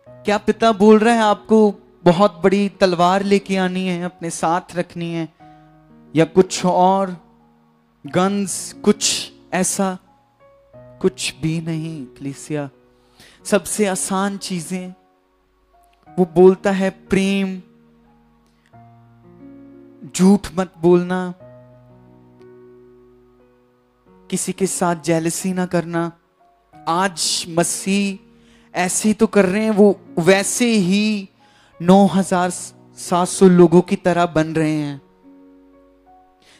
क्या पिता बोल रहे हैं आपको बहुत बड़ी तलवार लेके आनी है, अपने साथ रखनी है, या कुछ और? गन्स, कुछ ऐसा कुछ भी नहीं। कलीसिया, सबसे आसान चीजें वो बोलता है, प्रेम, झूठ मत बोलना, किसी के साथ जेलसी ना करना। आज मसीह ऐसे तो कर रहे हैं, वो वैसे ही 9700 लोगों की तरह बन रहे हैं,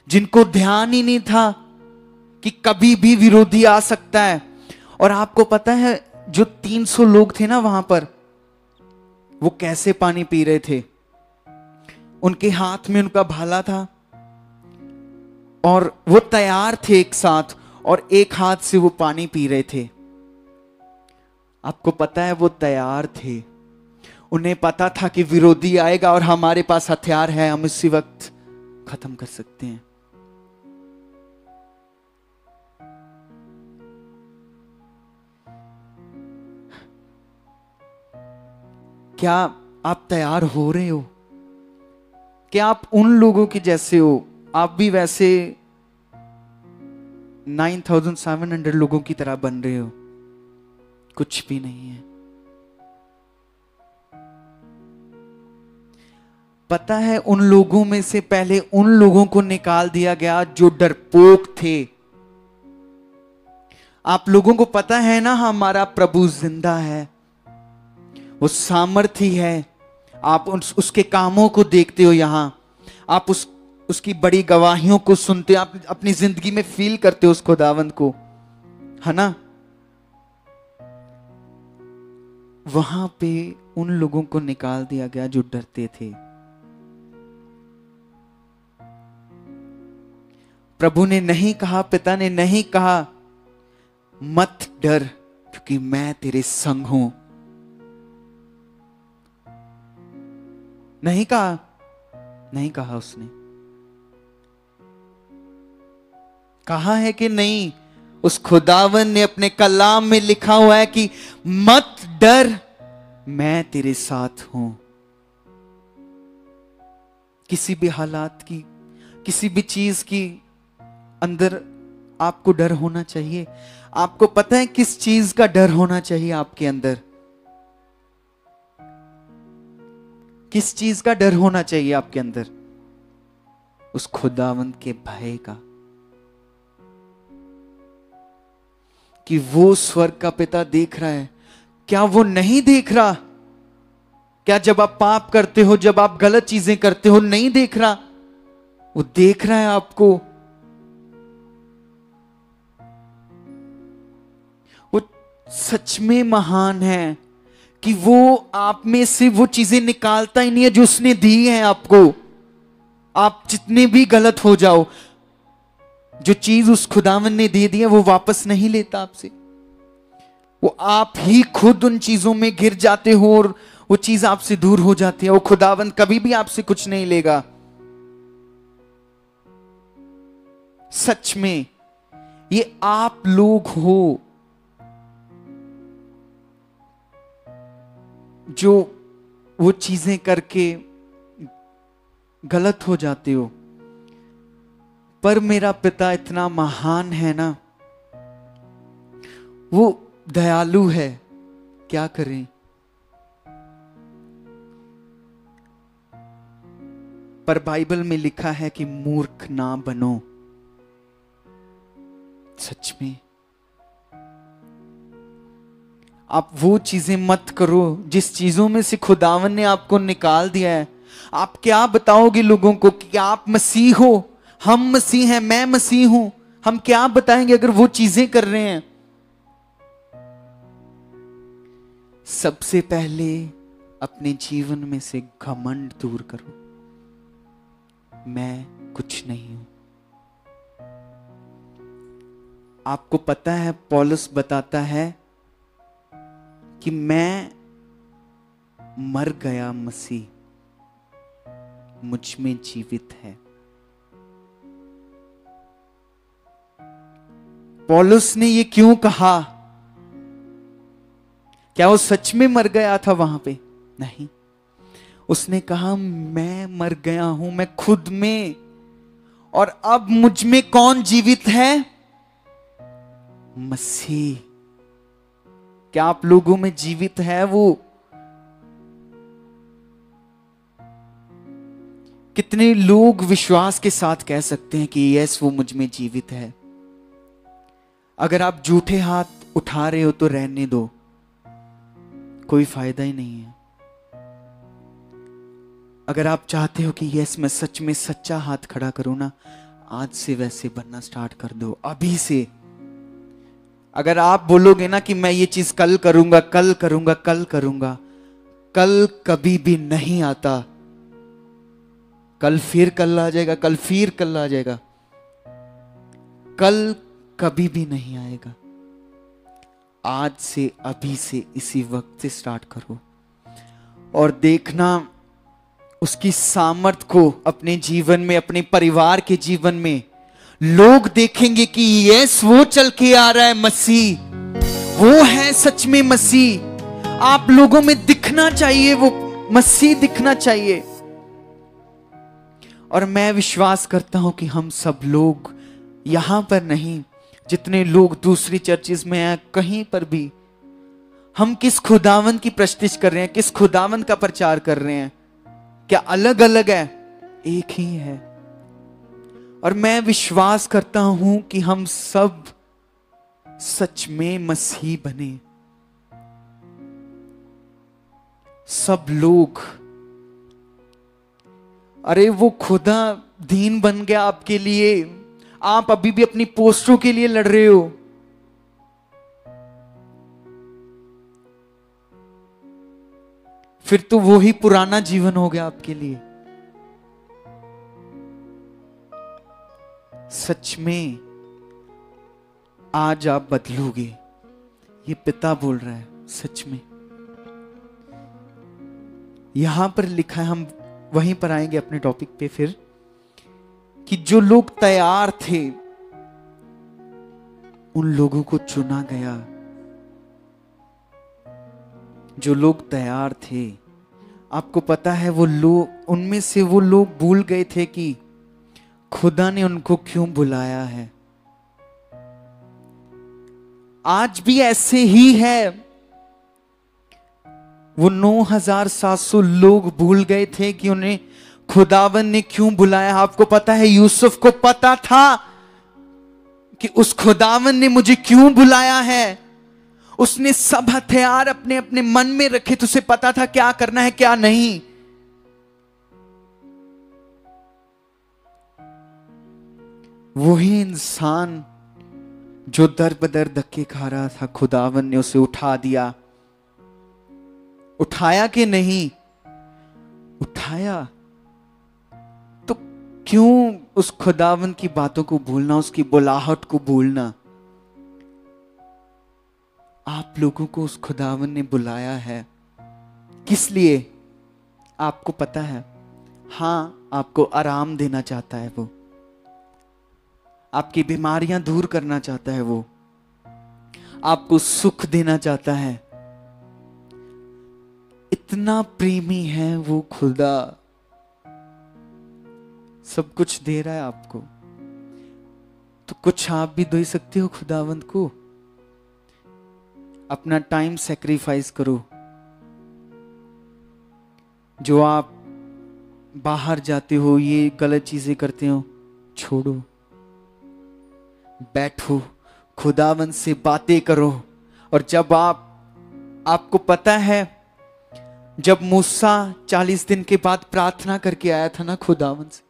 जिनको ध्यान ही नहीं था कि कभी भी विरोधी आ सकता है। और आपको पता है जो 300 लोग थे ना वहां पर, वो कैसे पानी पी रहे थे? उनके हाथ में उनका भाला था और वो तैयार थे एक साथ, और एक हाथ से वो पानी पी रहे थे। आपको पता है वो तैयार थे, उन्हें पता था कि विरोधी आएगा और हमारे पास हथियार है, हम इसी वक्त खत्म कर सकते हैं। क्या आप तैयार हो रहे हो? क्या आप उन लोगों के जैसे हो? आप भी वैसे 9700 लोगों की तरह बन रहे हो? कुछ भी नहीं है। पता है उन लोगों में से पहले उन लोगों को निकाल दिया गया जो डरपोक थे। आप लोगों को पता है ना, हमारा प्रभु जिंदा है, वो सामर्थी है। आप उसके कामों को देखते हो, यहां आप उसकी बड़ी गवाहियों को सुनते हो, आप अपनी जिंदगी में फील करते हो उस खुदावंद को, है ना? वहां पे उन लोगों को निकाल दिया गया जो डरते थे। प्रभु ने नहीं कहा, पिता ने नहीं कहा मत डर क्योंकि मैं तेरे संग हूं। नहीं कहा, नहीं कहा उसने। कहा है कि नहीं? उस खुदावन ने अपने कलाम में लिखा हुआ है कि मत डर, मैं तेरे साथ हूं। किसी भी हालात की, किसी भी चीज की अंदर आपको डर होना चाहिए। आपको पता है किस चीज का डर होना चाहिए आपके अंदर? किस चीज का डर होना चाहिए आपके अंदर? उस खुदावंद के भय का, कि वो स्वर्ग का पिता देख रहा है। क्या वो नहीं देख रहा? क्या जब आप पाप करते हो, जब आप गलत चीजें करते हो, नहीं देख रहा? वो देख रहा है आपको। वो सच में महान है कि वो आप में से वो चीजें निकालता ही नहीं है जो उसने दी है आपको। आप जितने भी गलत हो जाओ, जो चीज उस खुदावन ने दे दी है वो वापस नहीं लेता आपसे। वो आप ही खुद उन चीजों में गिर जाते हो और वो चीज आपसे दूर हो जाती है। वो खुदावन कभी भी आपसे कुछ नहीं लेगा। सच में ये आप लोग हो जो वो चीजें करके गलत हो जाते हो, पर मेरा पिता इतना महान है ना, वो दयालु है। क्या करें? पर बाइबल में लिखा है कि मूर्ख ना बनो। सच में आप वो चीजें मत करो जिस चीजों में से खुदावन ने आपको निकाल दिया है। आप क्या बताओगे लोगों को कि आप मसीह हो, हम मसीह हैं, मैं मसीह हूं? हम क्या बताएंगे अगर वो चीजें कर रहे हैं? सबसे पहले अपने जीवन में से घमंड दूर करो। मैं कुछ नहीं हूं। आपको पता है पौलुस बताता है कि मैं मर गया, मसीह मुझ में जीवित है। पौलुस ने ये क्यों कहा? क्या वो सच में मर गया था वहां पे? नहीं। उसने कहा मैं मर गया हूं, मैं खुद में और अब मुझ में कौन जीवित है? मसीह। क्या आप लोगों में जीवित है वो? कितने लोग विश्वास के साथ कह सकते हैं कि यस वो मुझ में जीवित है? अगर आप झूठे हाथ उठा रहे हो तो रहने दो, कोई फायदा ही नहीं है। अगर आप चाहते हो कि यस मैं सच में सच्चा हाथ खड़ा करूं ना, आज से वैसे बनना स्टार्ट कर दो, अभी से। अगर आप बोलोगे ना कि मैं ये चीज कल करूंगा, कल करूंगा, कल करूंगा, कल कभी भी नहीं आता। कल फिर कल आ जाएगा, कल फिर कल आ जाएगा, कल कभी भी नहीं आएगा। आज से, अभी से, इसी वक्त से स्टार्ट करो और देखना उसकी सामर्थ को अपने जीवन में, अपने परिवार के जीवन में। लोग देखेंगे कि यस वो चल के आ रहा है, मसीह वो है सच में मसीह। आप लोगों में दिखना चाहिए, वो मसीह दिखना चाहिए। और मैं विश्वास करता हूं कि हम सब लोग यहां पर नहीं, जितने लोग दूसरी चर्चेस में हैं, कहीं पर भी, हम किस खुदावंद की प्रस्तुति कर रहे हैं, किस खुदावंद का प्रचार कर रहे हैं? क्या अलग अलग है? एक ही है। और मैं विश्वास करता हूं कि हम सब सच में मसीह बने। सब लोग। अरे वो खुदा दीन बन गया आपके लिए, आप अभी भी अपनी पोस्टों के लिए लड़ रहे हो। फिर तो वो ही पुराना जीवन हो गया आपके लिए। सच में आज आप बदलोगे, ये पिता बोल रहा है। सच में यहां पर लिखा है, हम वहीं पर आएंगे अपने टॉपिक पे फिर, कि जो लोग तैयार थे उन लोगों को चुना गया। जो लोग तैयार थे, आपको पता है वो लोग, उनमें से वो लोग भूल गए थे कि खुदा ने उनको क्यों बुलाया है। आज भी ऐसे ही है। वो 9700 लोग भूल गए थे कि उन्हें खुदावन ने क्यों बुलाया। आपको पता है यूसुफ को पता था कि उस खुदावन ने मुझे क्यों बुलाया है। उसने सब हथियार अपने अपने मन में रखे, तो उसे पता था क्या करना है क्या नहीं। वही इंसान जो दर बदर धक्के खा रहा था, खुदावन ने उसे उठा दिया। उठाया कि नहीं? उठाया। तो क्यों उस खुदावन की बातों को भूलना, उसकी बुलाहट को भूलना? आप लोगों को उस खुदावन ने बुलाया है, किस लिए? आपको पता है? हां, आपको आराम देना चाहता है वो, आपकी बीमारियां दूर करना चाहता है वो, आपको सुख देना चाहता है। इतना प्रेमी है वो खुदा, सब कुछ दे रहा है आपको। तो कुछ आप भी दे सकते हो खुदावंद को। अपना टाइम सैक्रिफाइस करो। जो आप बाहर जाते हो, ये गलत चीजें करते हो, छोड़ो। बैठो, खुदावंद से बातें करो। और जब आपको पता है, जब मूसा 40 दिन के बाद प्रार्थना करके आया था ना खुदावंद से,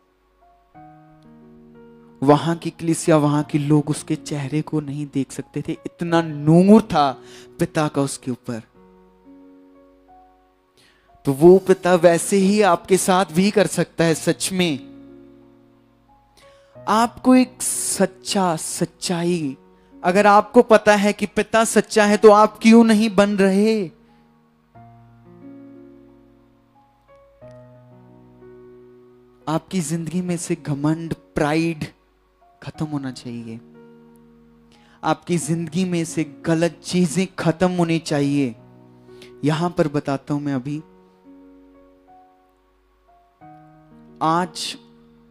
वहां की कलीसिया, वहां के लोग उसके चेहरे को नहीं देख सकते थे, इतना नूर था पिता का उसके ऊपर। तो वो पिता वैसे ही आपके साथ भी कर सकता है। सच में आपको एक सच्चाई, अगर आपको पता है कि पिता सच्चा है, तो आप क्यों नहीं बन रहे? आपकी जिंदगी में से घमंड, प्राइड खत्म होना चाहिए। आपकी जिंदगी में से गलत चीजें खत्म होनी चाहिए। यहां पर बताता हूं मैं अभी। आज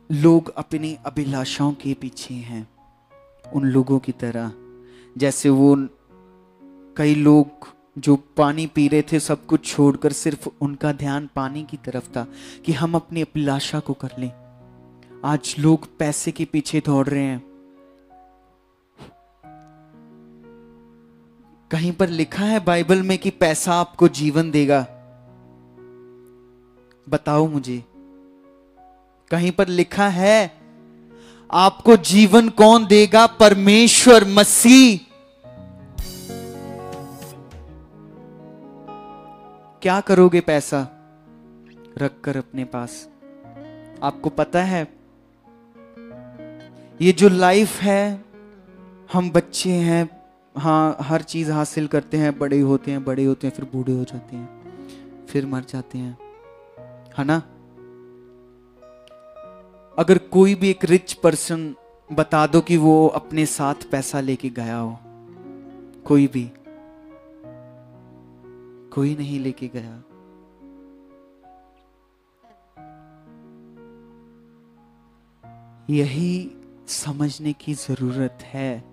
लोग अपनी अभिलाषाओं के पीछे हैं, उन लोगों की तरह। जैसे वो कई लोग जो पानी पी रहे थे, सब कुछ छोड़कर सिर्फ उनका ध्यान पानी की तरफ था कि हम अपनी अभिलाषा को कर लें। आज लोग पैसे के पीछे दौड़ रहे हैं। कहीं पर लिखा है बाइबल में कि पैसा आपको जीवन देगा? बताओ मुझे, कहीं पर लिखा है? आपको जीवन कौन देगा? परमेश्वर मसीह। क्या करोगे पैसा रखकर अपने पास? आपको पता है ये जो लाइफ है, हम बच्चे हैं, हाँ, हर चीज हासिल करते हैं, बड़े होते हैं, फिर बूढ़े हो जाते हैं, फिर मर जाते हैं, है ना? अगर कोई भी एक रिच पर्सन बता दो कि वो अपने साथ पैसा लेके गया हो, कोई नहीं लेके गया। यही समझने की जरूरत है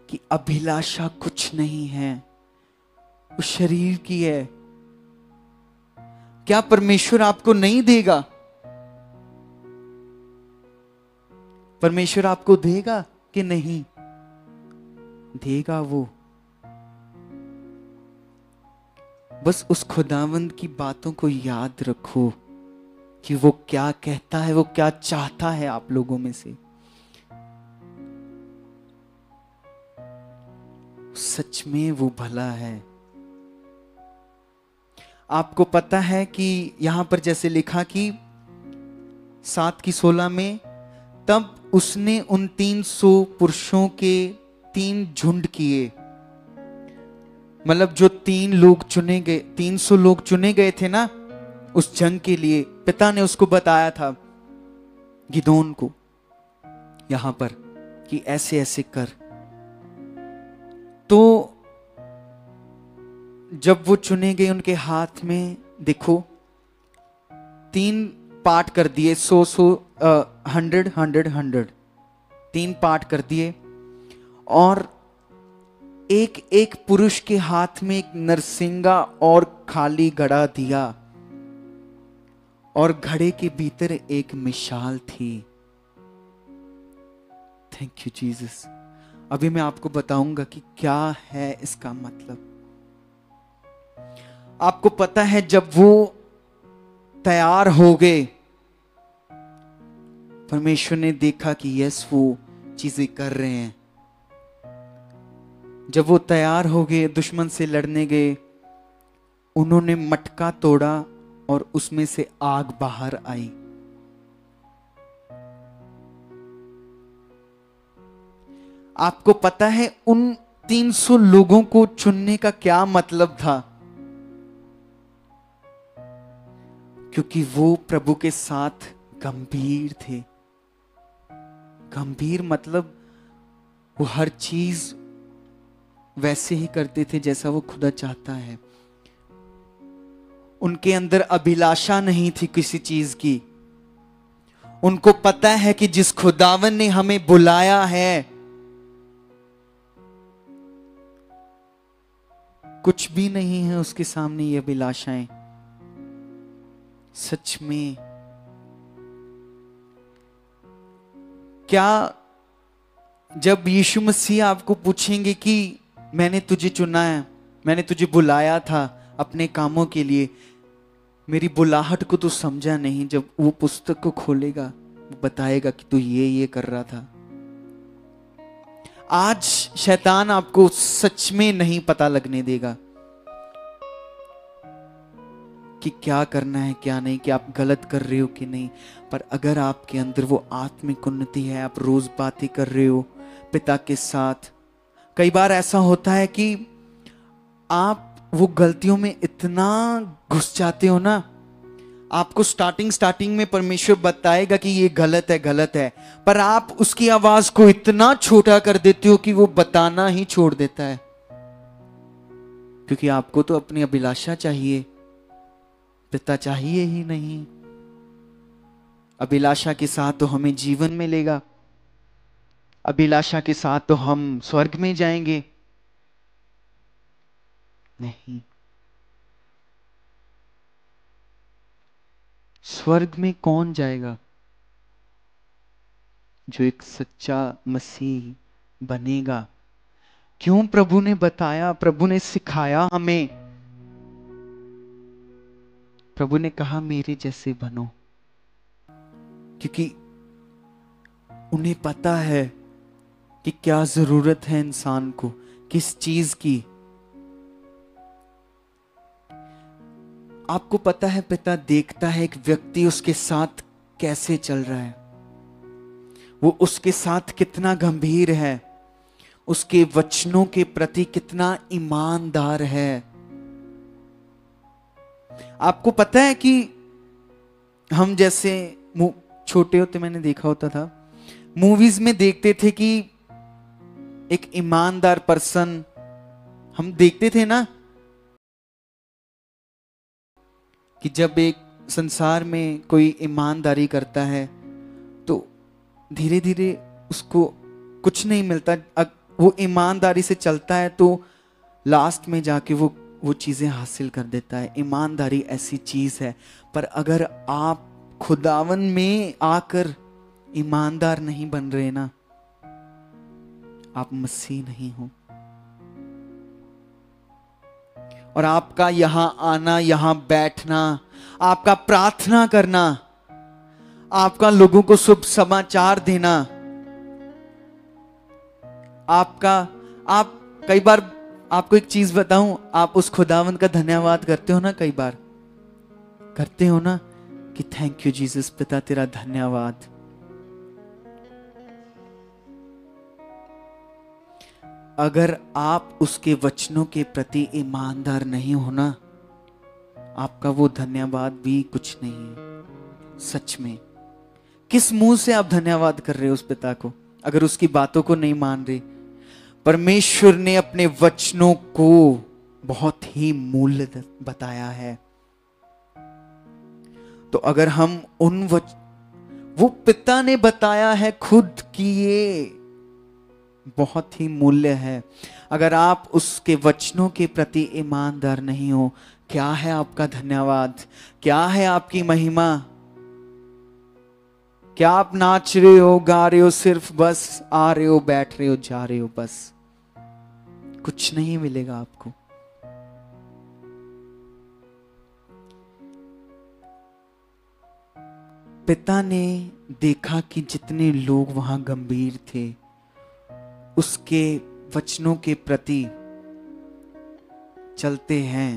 कि अभिलाषा कुछ नहीं है, वो शरीर की है। क्या परमेश्वर आपको नहीं देगा? परमेश्वर आपको देगा कि नहीं देगा? वो बस उस खुदावंद की बातों को याद रखो कि वो क्या कहता है, वो क्या चाहता है आप लोगों में से। सच में वो भला है। आपको पता है कि यहां पर जैसे लिखा कि 7:16 में, तब उसने उन 300 पुरुषों के 3 झुंड किए। मतलब जो 300 लोग चुने गए थे ना उस जंग के लिए, पिता ने उसको बताया था, गिदोन को, यहां पर कि ऐसे ऐसे कर। तो जब वो चुने गए, उनके हाथ में देखो 3 पार्ट कर दिए, 100 3 पार्ट कर दिए, और एक एक पुरुष के हाथ में एक नरसिंगा और खाली घड़ा दिया, और घड़े के भीतर एक मिसाल थी। Thank you Jesus. अभी मैं आपको बताऊंगा कि क्या है इसका मतलब। आपको पता है जब वो तैयार हो गए, परमेश्वर ने देखा कि यस वो चीजें कर रहे हैं। जब वो तैयार हो गए, दुश्मन से लड़ने गए, उन्होंने मटका तोड़ा और उसमें से आग बाहर आई। आपको पता है उन 300 लोगों को चुनने का क्या मतलब था? क्योंकि वो प्रभु के साथ गंभीर थे। गंभीर मतलब वो हर चीज वैसे ही करते थे जैसा वो खुदा चाहता है। उनके अंदर अभिलाषा नहीं थी किसी चीज की। उनको पता है कि जिस खुदावन ने हमें बुलाया है, कुछ भी नहीं है उसके सामने ये अभिलाषाएं। सच में क्या जब यीशु मसीह आपको पूछेंगे कि मैंने तुझे चुना है, मैंने तुझे बुलाया था अपने कामों के लिए, मेरी बुलाहट को तू समझा नहीं, जब वो पुस्तक को खोलेगा वो बताएगा कि तू ये कर रहा था। आज शैतान आपको सच में नहीं पता लगने देगा कि क्या करना है क्या नहीं, कि आप गलत कर रहे हो कि नहीं। पर अगर आपके अंदर वो आत्मिक उन्नति है, आप रोज बातें कर रहे हो पिता के साथ। कई बार ऐसा होता है कि आप वो गलतियों में इतना घुस जाते हो ना, आपको स्टार्टिंग में परमेश्वर बताएगा कि ये गलत है, पर आप उसकी आवाज को इतना छोटा कर देते हो कि वो बताना ही छोड़ देता है। क्योंकि आपको तो अपनी अभिलाषा चाहिए, पिता चाहिए ही नहीं। अभिलाषा के साथ तो हमें जीवन मिलेगा, अभिलाषा के साथ तो हम स्वर्ग में जाएंगे। नहीं, स्वर्ग में कौन जाएगा? जो एक सच्चा मसीह बनेगा। क्यों प्रभु ने बताया, प्रभु ने सिखाया हमें, प्रभु ने कहा मेरे जैसे बनो, क्योंकि उन्हें पता है कि क्या जरूरत है इंसान को, किस चीज की। आपको पता है पिता देखता है एक व्यक्ति उसके साथ कैसे चल रहा है, वो उसके साथ कितना गंभीर है, उसके वचनों के प्रति कितना ईमानदार है। आपको पता है कि हम जैसे छोटे होते मैंने देखा होता था, मूवीज में देखते थे कि एक ईमानदार पर्सन, हम देखते थे ना कि जब एक संसार में कोई ईमानदारी करता है तो धीरे धीरे उसको कुछ नहीं मिलता। वो ईमानदारी से चलता है तो लास्ट में जाके वो चीजें हासिल कर देता है। ईमानदारी ऐसी चीज है। पर अगर आप खुदावन में आकर ईमानदार नहीं बन रहे ना, आप मसीह नहीं हो। और आपका यहां आना, यहां बैठना, आपका प्रार्थना करना, आपका लोगों को शुभ समाचार देना, आप कई बार, आपको एक चीज बताऊं, आप उस खुदावंद का धन्यवाद करते हो ना, कई बार करते हो ना कि थैंक यू जीसस, पिता तेरा धन्यवाद। अगर आप उसके वचनों के प्रति ईमानदार नहीं हो ना, आपका वो धन्यवाद भी कुछ नहीं है। सच में किस मुंह से आप धन्यवाद कर रहे हो उस पिता को, अगर उसकी बातों को नहीं मान रहे? परमेश्वर ने अपने वचनों को बहुत ही मूल्य बताया है। तो अगर हम वो पिता ने बताया है खुद कि ये बहुत ही मूल्य है। अगर आप उसके वचनों के प्रति ईमानदार नहीं हो, क्या है आपका धन्यवाद? क्या है आपकी महिमा? क्या आप नाच रहे हो, गा रहे हो, सिर्फ बस आ रहे हो, बैठ रहे हो, जा रहे हो, बस कुछ नहीं मिलेगा आपको। पिता ने देखा कि जितने लोग वहां गंभीर थे, उसके वचनों के प्रति चलते हैं,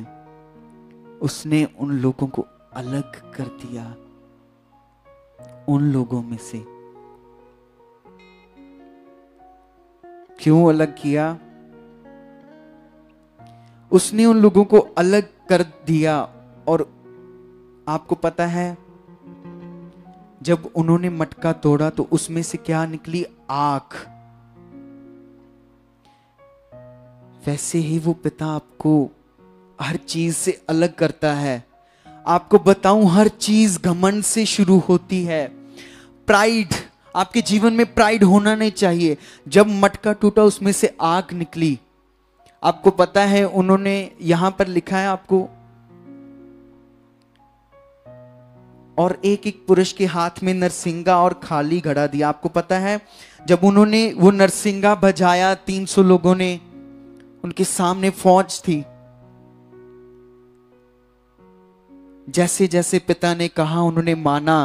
उसने उन लोगों को अलग कर दिया उन लोगों में से। क्यों अलग किया? उसने उन लोगों को अलग कर दिया। और आपको पता है, जब उन्होंने मटका तोड़ा तो उसमें से क्या निकली? आग। वैसे ही वो पिता आपको हर चीज से अलग करता है। आपको बताऊं, हर चीज घमंड से शुरू होती है। प्राइड, आपके जीवन में प्राइड होना नहीं चाहिए। जब मटका टूटा उसमें से आग निकली। आपको पता है, उन्होंने यहां पर लिखा है आपको, और एक एक पुरुष के हाथ में नरसिंगा और खाली घड़ा दिया। आपको पता है, जब उन्होंने वो नरसिंगा बजाया, 300 लोगों ने, उनके सामने फौज थी। जैसे जैसे पिता ने कहा उन्होंने माना।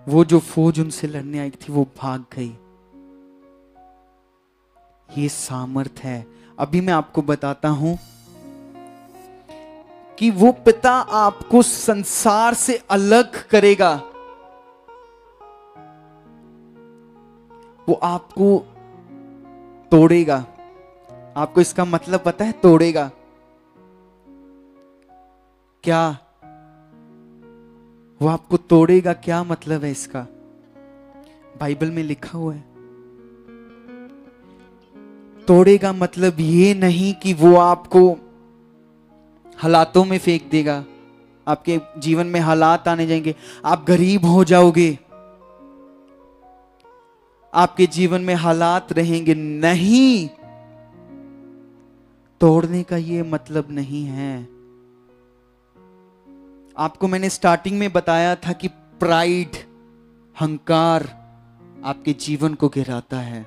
वो जो फौज उनसे लड़ने आई थी वो भाग गई। ये सामर्थ है। अभी मैं आपको बताता हूं कि वो पिता आपको संसार से अलग करेगा। वो आपको तोड़ेगा। आपको इसका मतलब पता है? तोड़ेगा क्या? वो आपको तोड़ेगा, क्या मतलब है इसका? बाइबल में लिखा हुआ है। तोड़ेगा मतलब ये नहीं कि वो आपको हालातों में फेंक देगा। आपके जीवन में हालात आने जाएंगे, आप गरीब हो जाओगे, आपके जीवन में हालात रहेंगे। नहीं, तोड़ने का ये मतलब नहीं है। आपको मैंने स्टार्टिंग में बताया था कि प्राइड, हंकार आपके जीवन को गिराता है,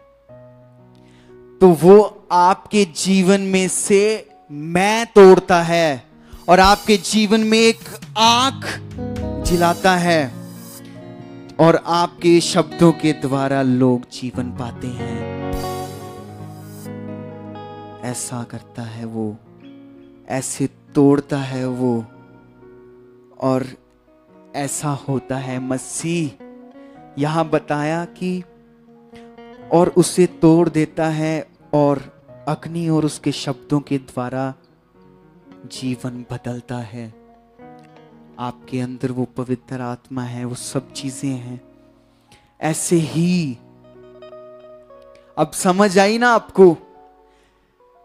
तो वो आपके जीवन में से मैं तोड़ता है और आपके जीवन में एक आग जिलाता है और आपके शब्दों के द्वारा लोग जीवन पाते हैं। ऐसा करता है वो, ऐसे तोड़ता है वो, और ऐसा होता है। मसीह यहां बताया कि और उसे तोड़ देता है और अग्नि और उसके शब्दों के द्वारा जीवन बदलता है। आपके अंदर वो पवित्र आत्मा है, वो सब चीजें हैं। ऐसे ही अब समझ आई ना आपको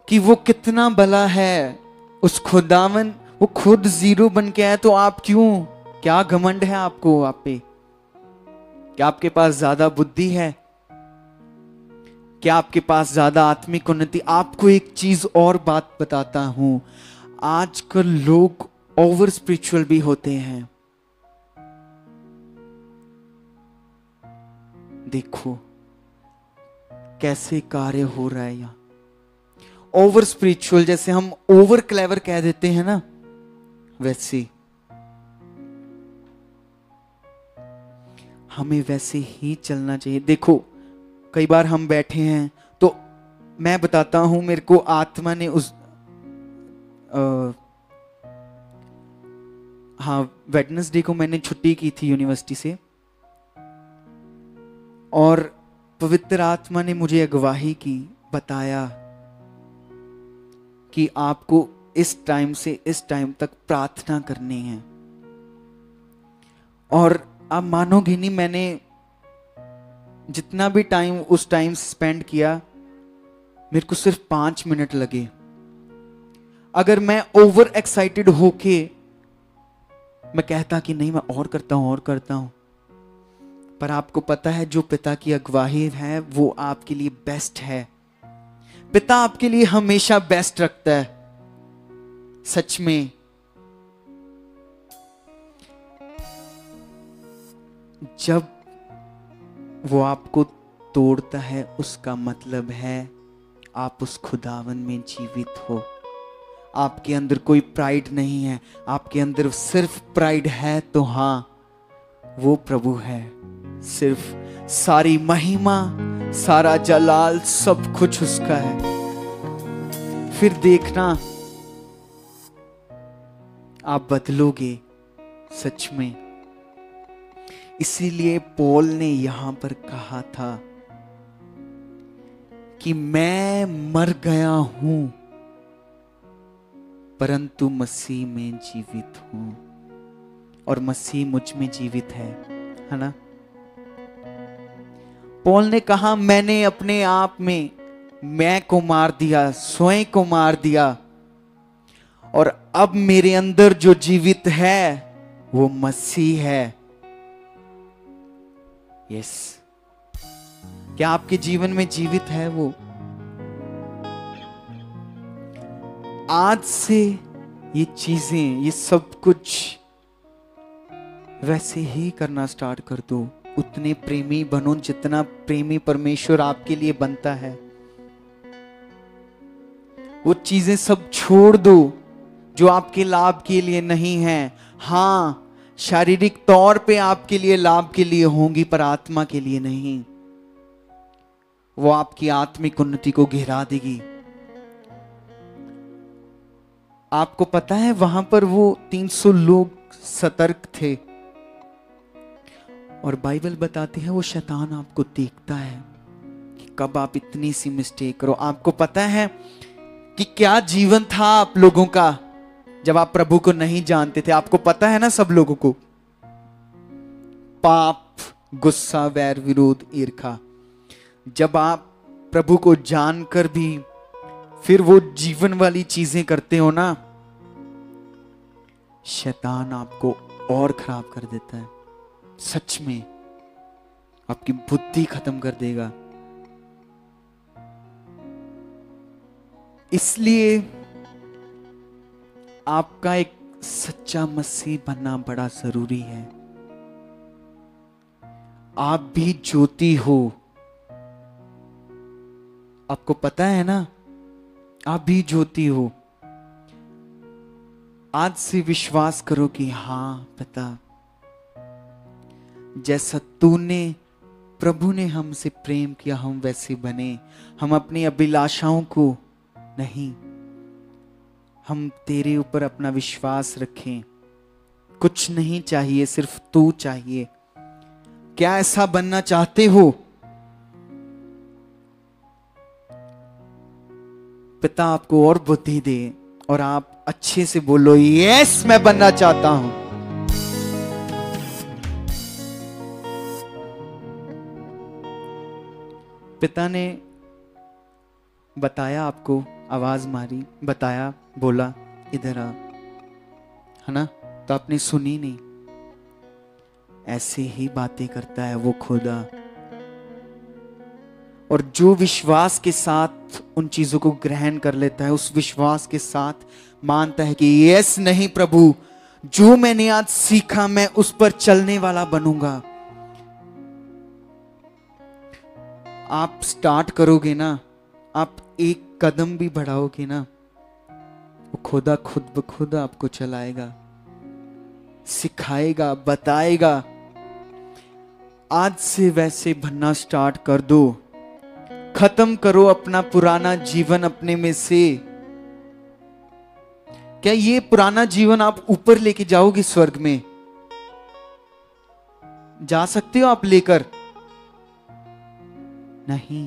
कि वो कितना भला है। उस खुदावन, वो खुद जीरो बन के आया, तो आप क्यों, क्या घमंड है आपको आप पे? क्या आपके पास ज्यादा बुद्धि है? क्या आपके पास ज्यादा आत्मिक उन्नति? आपको एक चीज और बात बताता हूं, आजकल लोग ओवर स्पिरिचुअल भी होते हैं। देखो कैसे कार्य हो रहा है यहां। ओवर स्पिरिचुअल, जैसे हम ओवर क्लेवर कह देते हैं ना, वैसे हमें वैसे ही चलना चाहिए। देखो कई बार हम बैठे हैं, तो मैं बताता हूं, मेरे को आत्मा ने उस हाँ, वेडनेसडे को मैंने छुट्टी की थी यूनिवर्सिटी से, और पवित्र आत्मा ने मुझे अगवाही की, बताया कि आपको इस टाइम से इस टाइम तक प्रार्थना करनी है। और आप मानोगे नहीं, मैंने जितना भी टाइम उस टाइम स्पेंड किया, मेरे को सिर्फ 5 मिनट लगे। अगर मैं ओवर एक्साइटेड होके मैं कहता कि नहीं, मैं और करता हूं, पर आपको पता है जो पिता की अगवाही है वो आपके लिए बेस्ट है। पिता आपके लिए हमेशा बेस्ट रखता है। सच में जब वो आपको तोड़ता है, उसका मतलब है आप उस खुदावन में जीवित हो। आपके अंदर कोई प्राइड नहीं है, आपके अंदर सिर्फ प्राइड है तो हां, वो प्रभु है। सिर्फ सारी महिमा, सारा जलाल, सब कुछ उसका है। फिर देखना आप बदलोगे सच में। इसीलिए पौल ने यहां पर कहा था कि मैं मर गया हूं परंतु मसीह में जीवित हूं, और मसीह मुझ में जीवित है ना। पौल ने कहा मैंने अपने आप में मैं को मार दिया, स्वयं को मार दिया, और अब मेरे अंदर जो जीवित है वो मसीह है। यस, क्या आपके जीवन में जीवित है वो? आज से ये चीजें, ये सब कुछ वैसे ही करना स्टार्ट कर दो। उतने प्रेमी बनो जितना प्रेमी परमेश्वर आपके लिए बनता है। वो चीजें सब छोड़ दो जो आपके लाभ के लिए नहीं है। हां, शारीरिक तौर पे आपके लिए लाभ के लिए होंगी, पर आत्मा के लिए नहीं। वो आपकी आत्मिक उन्नति को गिरा देगी। आपको पता है वहां पर वो 300 लोग सतर्क थे, और बाइबल बताती है वो शैतान आपको देखता है कि कब आप इतनी सी मिस्टेक करो। आपको पता है कि क्या जीवन था आप लोगों का जब आप प्रभु को नहीं जानते थे। आपको पता है ना, सब लोगों को पाप, गुस्सा, वैर, विरोध, ईर्खा। जब आप प्रभु को जानकर भी फिर वो जीवन वाली चीजें करते हो ना, शैतान आपको और खराब कर देता है। सच में आपकी बुद्धि खत्म कर देगा। इसलिए आपका एक सच्चा मसीह बनना बड़ा जरूरी है। आप भी ज्योति हो, आपको पता है ना, आप भी ज्योति हो। आज से विश्वास करो कि हाँ पिता, जैसा तूने, प्रभु ने हमसे प्रेम किया, हम वैसे बने। हम अपनी अभिलाषाओं को नहीं, हम तेरे ऊपर अपना विश्वास रखें। कुछ नहीं चाहिए, सिर्फ तू चाहिए। क्या ऐसा बनना चाहते हो? पिता आपको और बुद्धि दे और आप अच्छे से बोलो, यस मैं बनना चाहता हूं। पिता ने बताया, आपको आवाज मारी, बताया, बोला इधर आ, है ना? तो आपने सुनी नहीं। ऐसे ही बातें करता है वो खुदा। और जो विश्वास के साथ उन चीजों को ग्रहण कर लेता है, उस विश्वास के साथ मानता है कि यस नहीं प्रभु, जो मैंने आज सीखा मैं उस पर चलने वाला बनूंगा। आप स्टार्ट करोगे ना, आप एक कदम भी बढ़ाओगे ना, वो खुदा खुद ब खुद आपको चलाएगा, सिखाएगा, बताएगा। आज से वैसे बनना स्टार्ट कर दो। खत्म करो अपना पुराना जीवन अपने में से। क्या ये पुराना जीवन आप ऊपर लेके जाओगे? स्वर्ग में जा सकते हो आप लेकर? नहीं,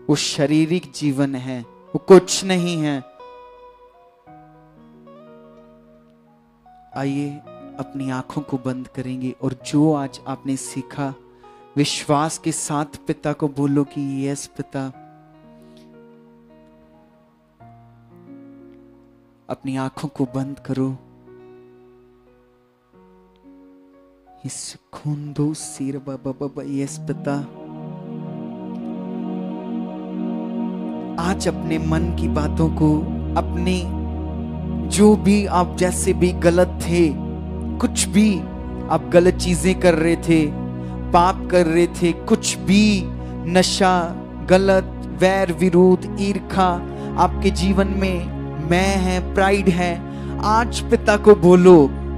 वो शारीरिक जीवन है, वो कुछ नहीं है। आइए अपनी आंखों को बंद करेंगे और जो आज आपने सीखा विश्वास के साथ पिता को बोलो कि यस पिता। अपनी आंखों को बंद करो। इस खूंदो सिर बाबा, यस पिता। आज अपने मन की बातों को, अपने जो भी आप जैसे भी गलत थे, कुछ भी आप गलत चीजें कर रहे थे, पाप कर रहे थे, कुछ भी नशा, गलत, वैर, विरोध, ईर्खा आपके जीवन में मैं है, प्राइड है, आज पिता को बोलो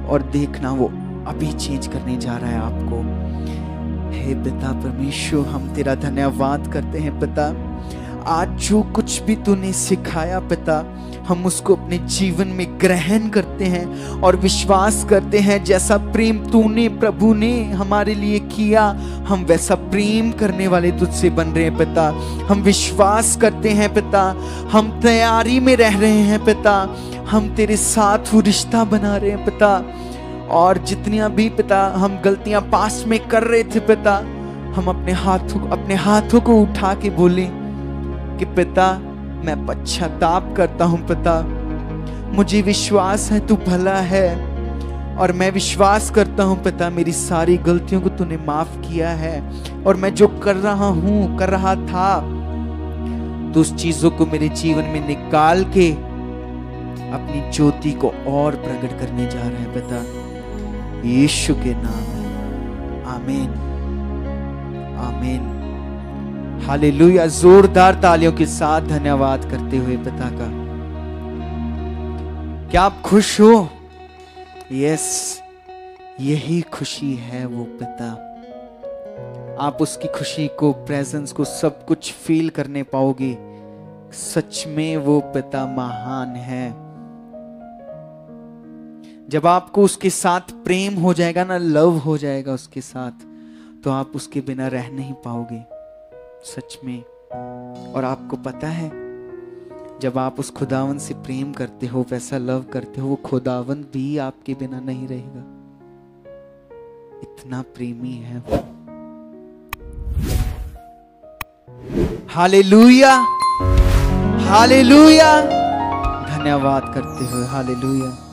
और देखना वो अभी चेंज करने जा रहा है आपको। हे पिता परमेश्वर, हम तेरा धन्यवाद करते हैं पिता। आज जो कुछ भी तूने सिखाया पिता, हम उसको अपने जीवन में ग्रहण करते हैं और विश्वास करते हैं जैसा प्रेम तूने, प्रभु ने हमारे लिए किया, हम वैसा प्रेम करने वाले तुझसे बन रहे हैं पिता। हम विश्वास करते हैं पिता, हम तैयारी में रह रहे हैं पिता, हम तेरे साथ वो रिश्ता बना रहे हैं पिता। और जितनियां भी पिता हम गलतियां पास में कर रहे थे पिता, हम अपने हाथों को उठा के बोले कि पिता मैं पश्चाताप करता हूं पिता, मुझे विश्वास है तू भला है और मैं विश्वास करता हूं पिता मेरी सारी गलतियों को तूने माफ किया है और मैं जो कर रहा था तो उस चीजों को मेरे जीवन में निकाल के अपनी ज्योति को और प्रकट करने जा रहे हैं पिता, यीशु के नाम में, आमीन आमीन। हालेलुया। जोरदार तालियों के साथ धन्यवाद करते हुए पिता का। क्या आप खुश हो? यस, यही खुशी है वो पिता। आप उसकी खुशी को, प्रेजेंस को, सब कुछ फील करने पाओगे। सच में वो पिता महान है। जब आपको उसके साथ प्रेम हो जाएगा ना, लव हो जाएगा उसके साथ, तो आप उसके बिना रह नहीं पाओगे सच में। और आपको पता है, जब आप उस खुदावन से प्रेम करते हो, वैसा लव करते हो, वो खुदावन भी आपके बिना नहीं रहेगा। इतना प्रेमी है वो। Hallelujah, hallelujah. धन्यवाद करते हुए हालेलुया।